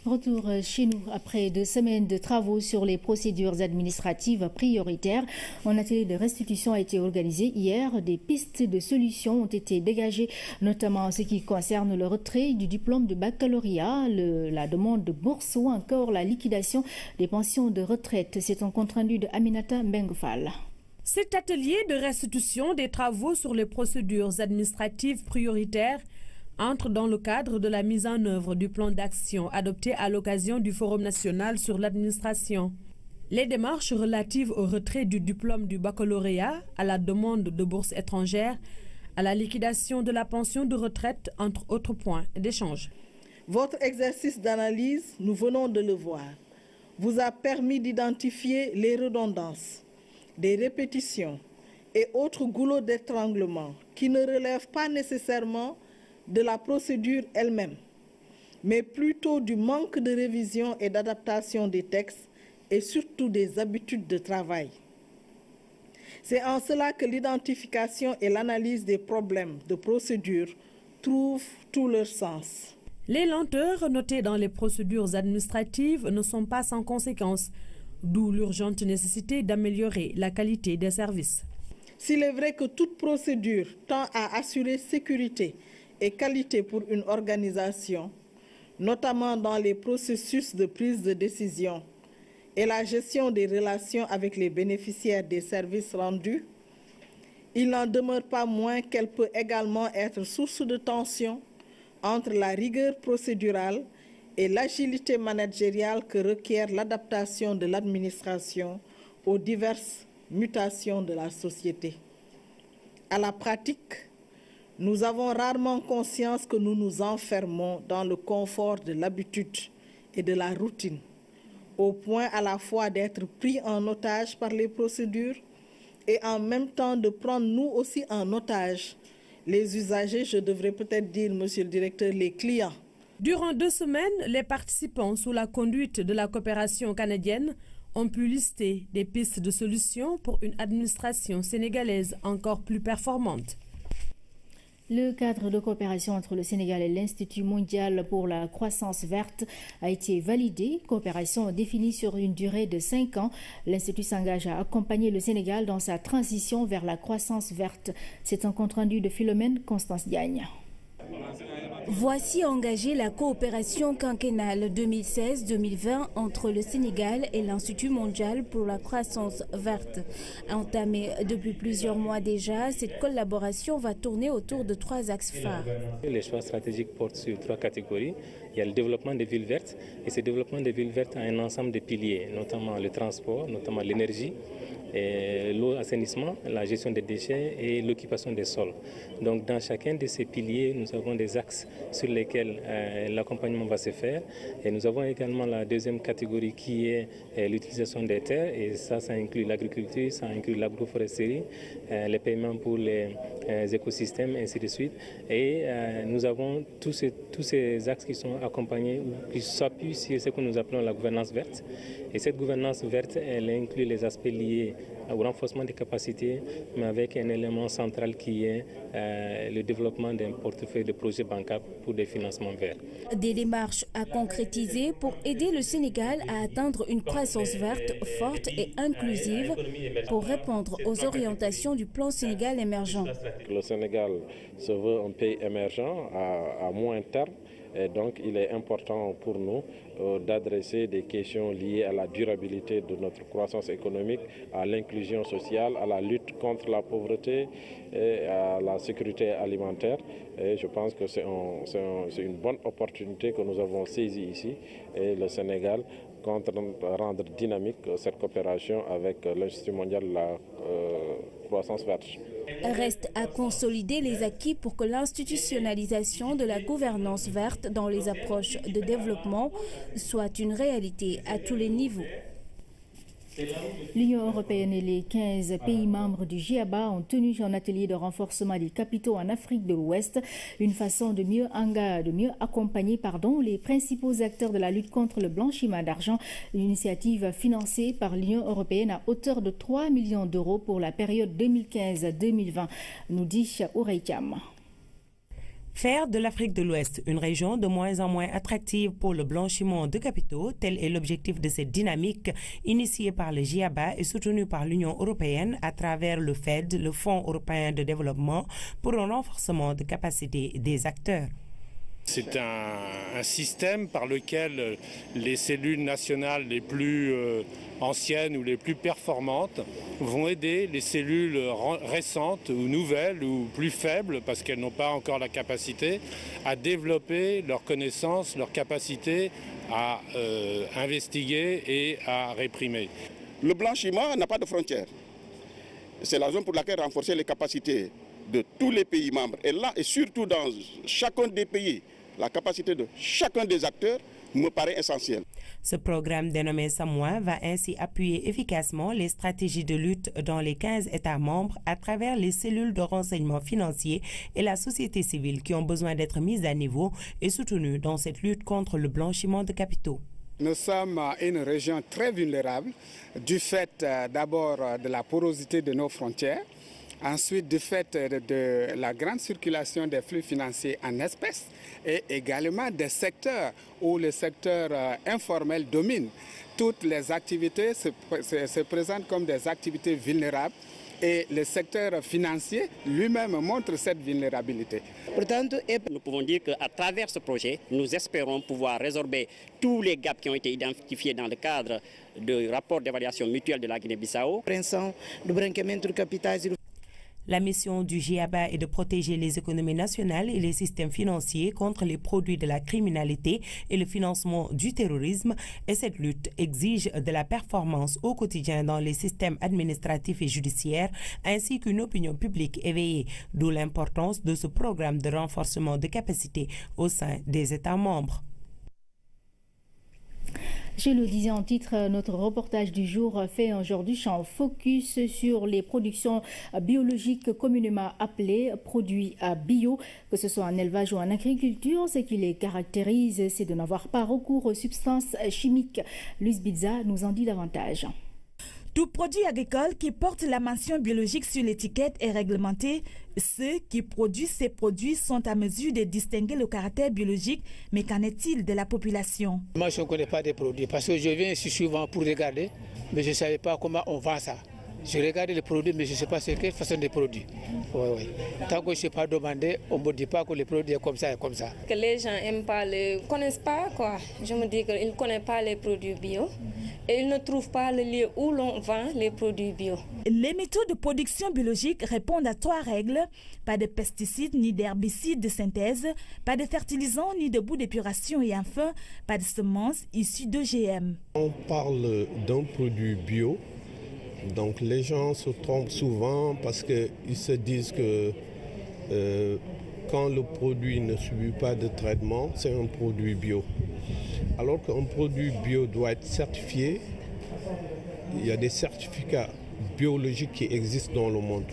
Retour chez nous après 2 semaines de travaux sur les procédures administratives prioritaires. Un atelier de restitution a été organisé hier. Des pistes de solutions ont été dégagées, notamment en ce qui concerne le retrait du diplôme de baccalauréat, la demande de bourse ou encore la liquidation des pensions de retraite. C'est un compte-rendu de Aminata Mbengfal. Cet atelier de restitution des travaux sur les procédures administratives prioritaires entre dans le cadre de la mise en œuvre du plan d'action adopté à l'occasion du Forum national sur l'administration. Les démarches relatives au retrait du diplôme du baccalauréat, à la demande de bourse étrangère, à la liquidation de la pension de retraite, entre autres points d'échange. Votre exercice d'analyse, nous venons de le voir, vous a permis d'identifier les redondances, des répétitions et autres goulots d'étranglement qui ne relèvent pas nécessairement de la procédure elle-même, mais plutôt du manque de révision et d'adaptation des textes et surtout des habitudes de travail. C'est en cela que l'identification et l'analyse des problèmes de procédure trouvent tout leur sens. Les lenteurs notées dans les procédures administratives ne sont pas sans conséquence, d'où l'urgente nécessité d'améliorer la qualité des services. S'il est vrai que toute procédure tend à assurer sécurité et qualité pour une organisation, notamment dans les processus de prise de décision et la gestion des relations avec les bénéficiaires des services rendus, il n'en demeure pas moins qu'elle peut également être source de tension entre la rigueur procédurale et l'agilité managériale que requiert l'adaptation de l'administration aux diverses mutations de la société. À la pratique, nous avons rarement conscience que nous nous enfermons dans le confort de l'habitude et de la routine, au point à la fois d'être pris en otage par les procédures et en même temps de prendre nous aussi en otage les usagers, je devrais peut-être dire, monsieur le directeur, les clients. Durant 2 semaines, les participants sous la conduite de la coopération canadienne ont pu lister des pistes de solutions pour une administration sénégalaise encore plus performante. Le cadre de coopération entre le Sénégal et l'Institut mondial pour la croissance verte a été validé. Coopération définie sur une durée de 5 ans. L'Institut s'engage à accompagner le Sénégal dans sa transition vers la croissance verte. C'est un compte-rendu de Philomène Constance Diagne. Voici engagée la coopération quinquennale 2016-2020 entre le Sénégal et l'Institut mondial pour la croissance verte. Entamée depuis plusieurs mois déjà, cette collaboration va tourner autour de 3 axes phares. Les choix stratégiques portent sur 3 catégories. Il y a le développement des villes vertes, et ce développement des villes vertes a un ensemble de piliers, notamment le transport, notamment l'énergie, l'eau, l'assainissement, la gestion des déchets et l'occupation des sols. Donc dans chacun de ces piliers, nous avons des axes sur lesquels l'accompagnement va se faire. Et nous avons également la deuxième catégorie qui est l'utilisation des terres. Et ça inclut l'agriculture, ça inclut l'agroforesterie, les paiements pour les écosystèmes, ainsi de suite. Et nous avons tous ces axes qui sont accompagnés, qui s'appuient sur ce que nous appelons la gouvernance verte. Et cette gouvernance verte, elle inclut les aspects liés au renforcement des capacités, mais avec un élément central qui est le développement d'un portefeuille de projets bancables pour des financements verts. Des démarches à concrétiser pour aider le Sénégal à atteindre une croissance verte, forte et inclusive pour répondre aux orientations du plan Sénégal émergent. Le Sénégal se veut un pays émergent à moyen terme. Et donc, il est important pour nous d'adresser des questions liées à la durabilité de notre croissance économique, à l'inclusion sociale, à la lutte contre la pauvreté et à la sécurité alimentaire. Et je pense que c'est une bonne opportunité que nous avons saisie ici. Et le Sénégal compte rendre dynamique cette coopération avec l'Institut mondial de la croissance verte. Reste à consolider les acquis pour que l'institutionnalisation de la gouvernance verte dans les approches de développement soit une réalité à tous les niveaux. L'Union européenne et les 15 pays membres du GIABA ont tenu un atelier de renforcement des capitaux en Afrique de l'Ouest, une façon de mieux accompagner les principaux acteurs de la lutte contre le blanchiment d'argent, une initiative financée par l'Union européenne à hauteur de 3 millions d'euros pour la période 2015-2020, nous dit Oureytiam. Faire de l'Afrique de l'Ouest une région de moins en moins attractive pour le blanchiment de capitaux, tel est l'objectif de cette dynamique initiée par le GIABA et soutenue par l'Union européenne à travers le FED, le Fonds européen de développement, pour un renforcement de capacité des acteurs. C'est un système par lequel les cellules nationales les plus anciennes ou les plus performantes vont aider les cellules récentes ou nouvelles ou plus faibles, parce qu'elles n'ont pas encore la capacité, à développer leurs connaissances, leur capacité à investiguer et à réprimer. Le blanchiment n'a pas de frontières. C'est la raison pour laquelle renforcer les capacités de tous les pays membres, et là et surtout dans chacun des pays, la capacité de chacun des acteurs me paraît essentielle. Ce programme dénommé Samoa va ainsi appuyer efficacement les stratégies de lutte dans les 15 États membres à travers les cellules de renseignement financier et la société civile qui ont besoin d'être mises à niveau et soutenues dans cette lutte contre le blanchiment de capitaux. Nous sommes une région très vulnérable du fait d'abord de la porosité de nos frontières, ensuite du fait de la grande circulation des flux financiers en espèces et également des secteurs où le secteur informel domine. Toutes les activités se présentent comme des activités vulnérables et le secteur financier lui-même montre cette vulnérabilité. Nous pouvons dire qu'à travers ce projet, nous espérons pouvoir résorber tous les gaps qui ont été identifiés dans le cadre du rapport d'évaluation mutuelle de la Guinée-Bissau. La mission du GIABA est de protéger les économies nationales et les systèmes financiers contre les produits de la criminalité et le financement du terrorisme. Et cette lutte exige de la performance au quotidien dans les systèmes administratifs et judiciaires, ainsi qu'une opinion publique éveillée, d'où l'importance de ce programme de renforcement de capacités au sein des États membres. Je le disais en titre, notre reportage du jour fait aujourd'hui un focus sur les productions biologiques communément appelées produits bio, que ce soit en élevage ou en agriculture. Ce qui les caractérise, c'est de n'avoir pas recours aux substances chimiques. Luis Bizza nous en dit davantage. Tout produit agricole qui porte la mention biologique sur l'étiquette est réglementé. Ceux qui produisent ces produits sont à mesure de distinguer le caractère biologique. Mais qu'en est-il de la population? Moi, je ne connais pas des produits parce que je viens ici souvent pour regarder, mais je ne savais pas comment on vend ça. Je regarde les produits, mais je ne sais pas c'est quelle façon de produits. Oui. Tant que je ne sais pas demander, on ne me dit pas que les produits sont comme ça et comme ça. Que les gens ne connaissent pas, quoi. Je me dis qu'ils ne connaissent pas les produits bio et ils ne trouvent pas le lieu où l'on vend les produits bio. Les méthodes de production biologique répondent à 3 règles. Pas de pesticides ni d'herbicides de synthèse, pas de fertilisants ni de boues d'épuration et enfin, pas de semences issues d'OGM. On parle d'un produit bio. Donc les gens se trompent souvent parce qu'ils se disent que quand le produit ne subit pas de traitement, c'est un produit bio. Alors qu'un produit bio doit être certifié, il y a des certificats biologiques qui existent dans le monde.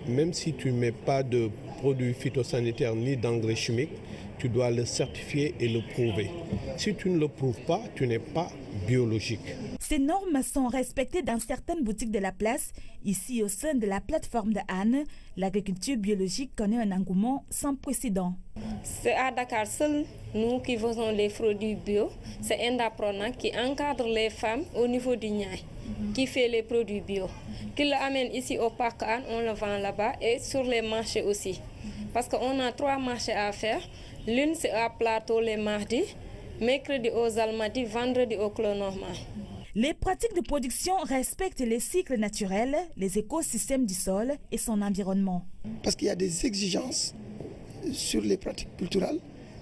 Même si tu ne mets pas de produits phytosanitaires ni d'engrais chimiques, tu dois le certifier et le prouver. Si tu ne le prouves pas, tu n'es pas biologique. Ces normes sont respectées dans certaines boutiques de la place. Ici, au sein de la plateforme de Anne, l'agriculture biologique connaît un engouement sans précédent. C'est à Dakar seul, nous qui faisons les produits bio. C'est Endaprona qui encadre les femmes au niveau du Niay, qui fait les produits bio. Qui l'amène ici au parc Anne, on le vend là-bas et sur les marchés aussi. Parce qu'on a 3 marchés à faire. L'une, c'est à Plateau les mardis, mercredi aux Almadies, vendredi au Clos Normand. Les pratiques de production respectent les cycles naturels, les écosystèmes du sol et son environnement. Parce qu'il y a des exigences sur les pratiques culturelles,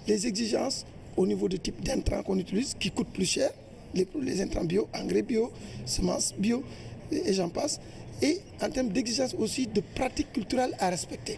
les exigences au niveau du type d'intrants qu'on utilise qui coûtent plus cher, les intrants bio, engrais bio, semences bio et j'en passe. Et en termes d'exigences aussi de pratiques culturelles à respecter.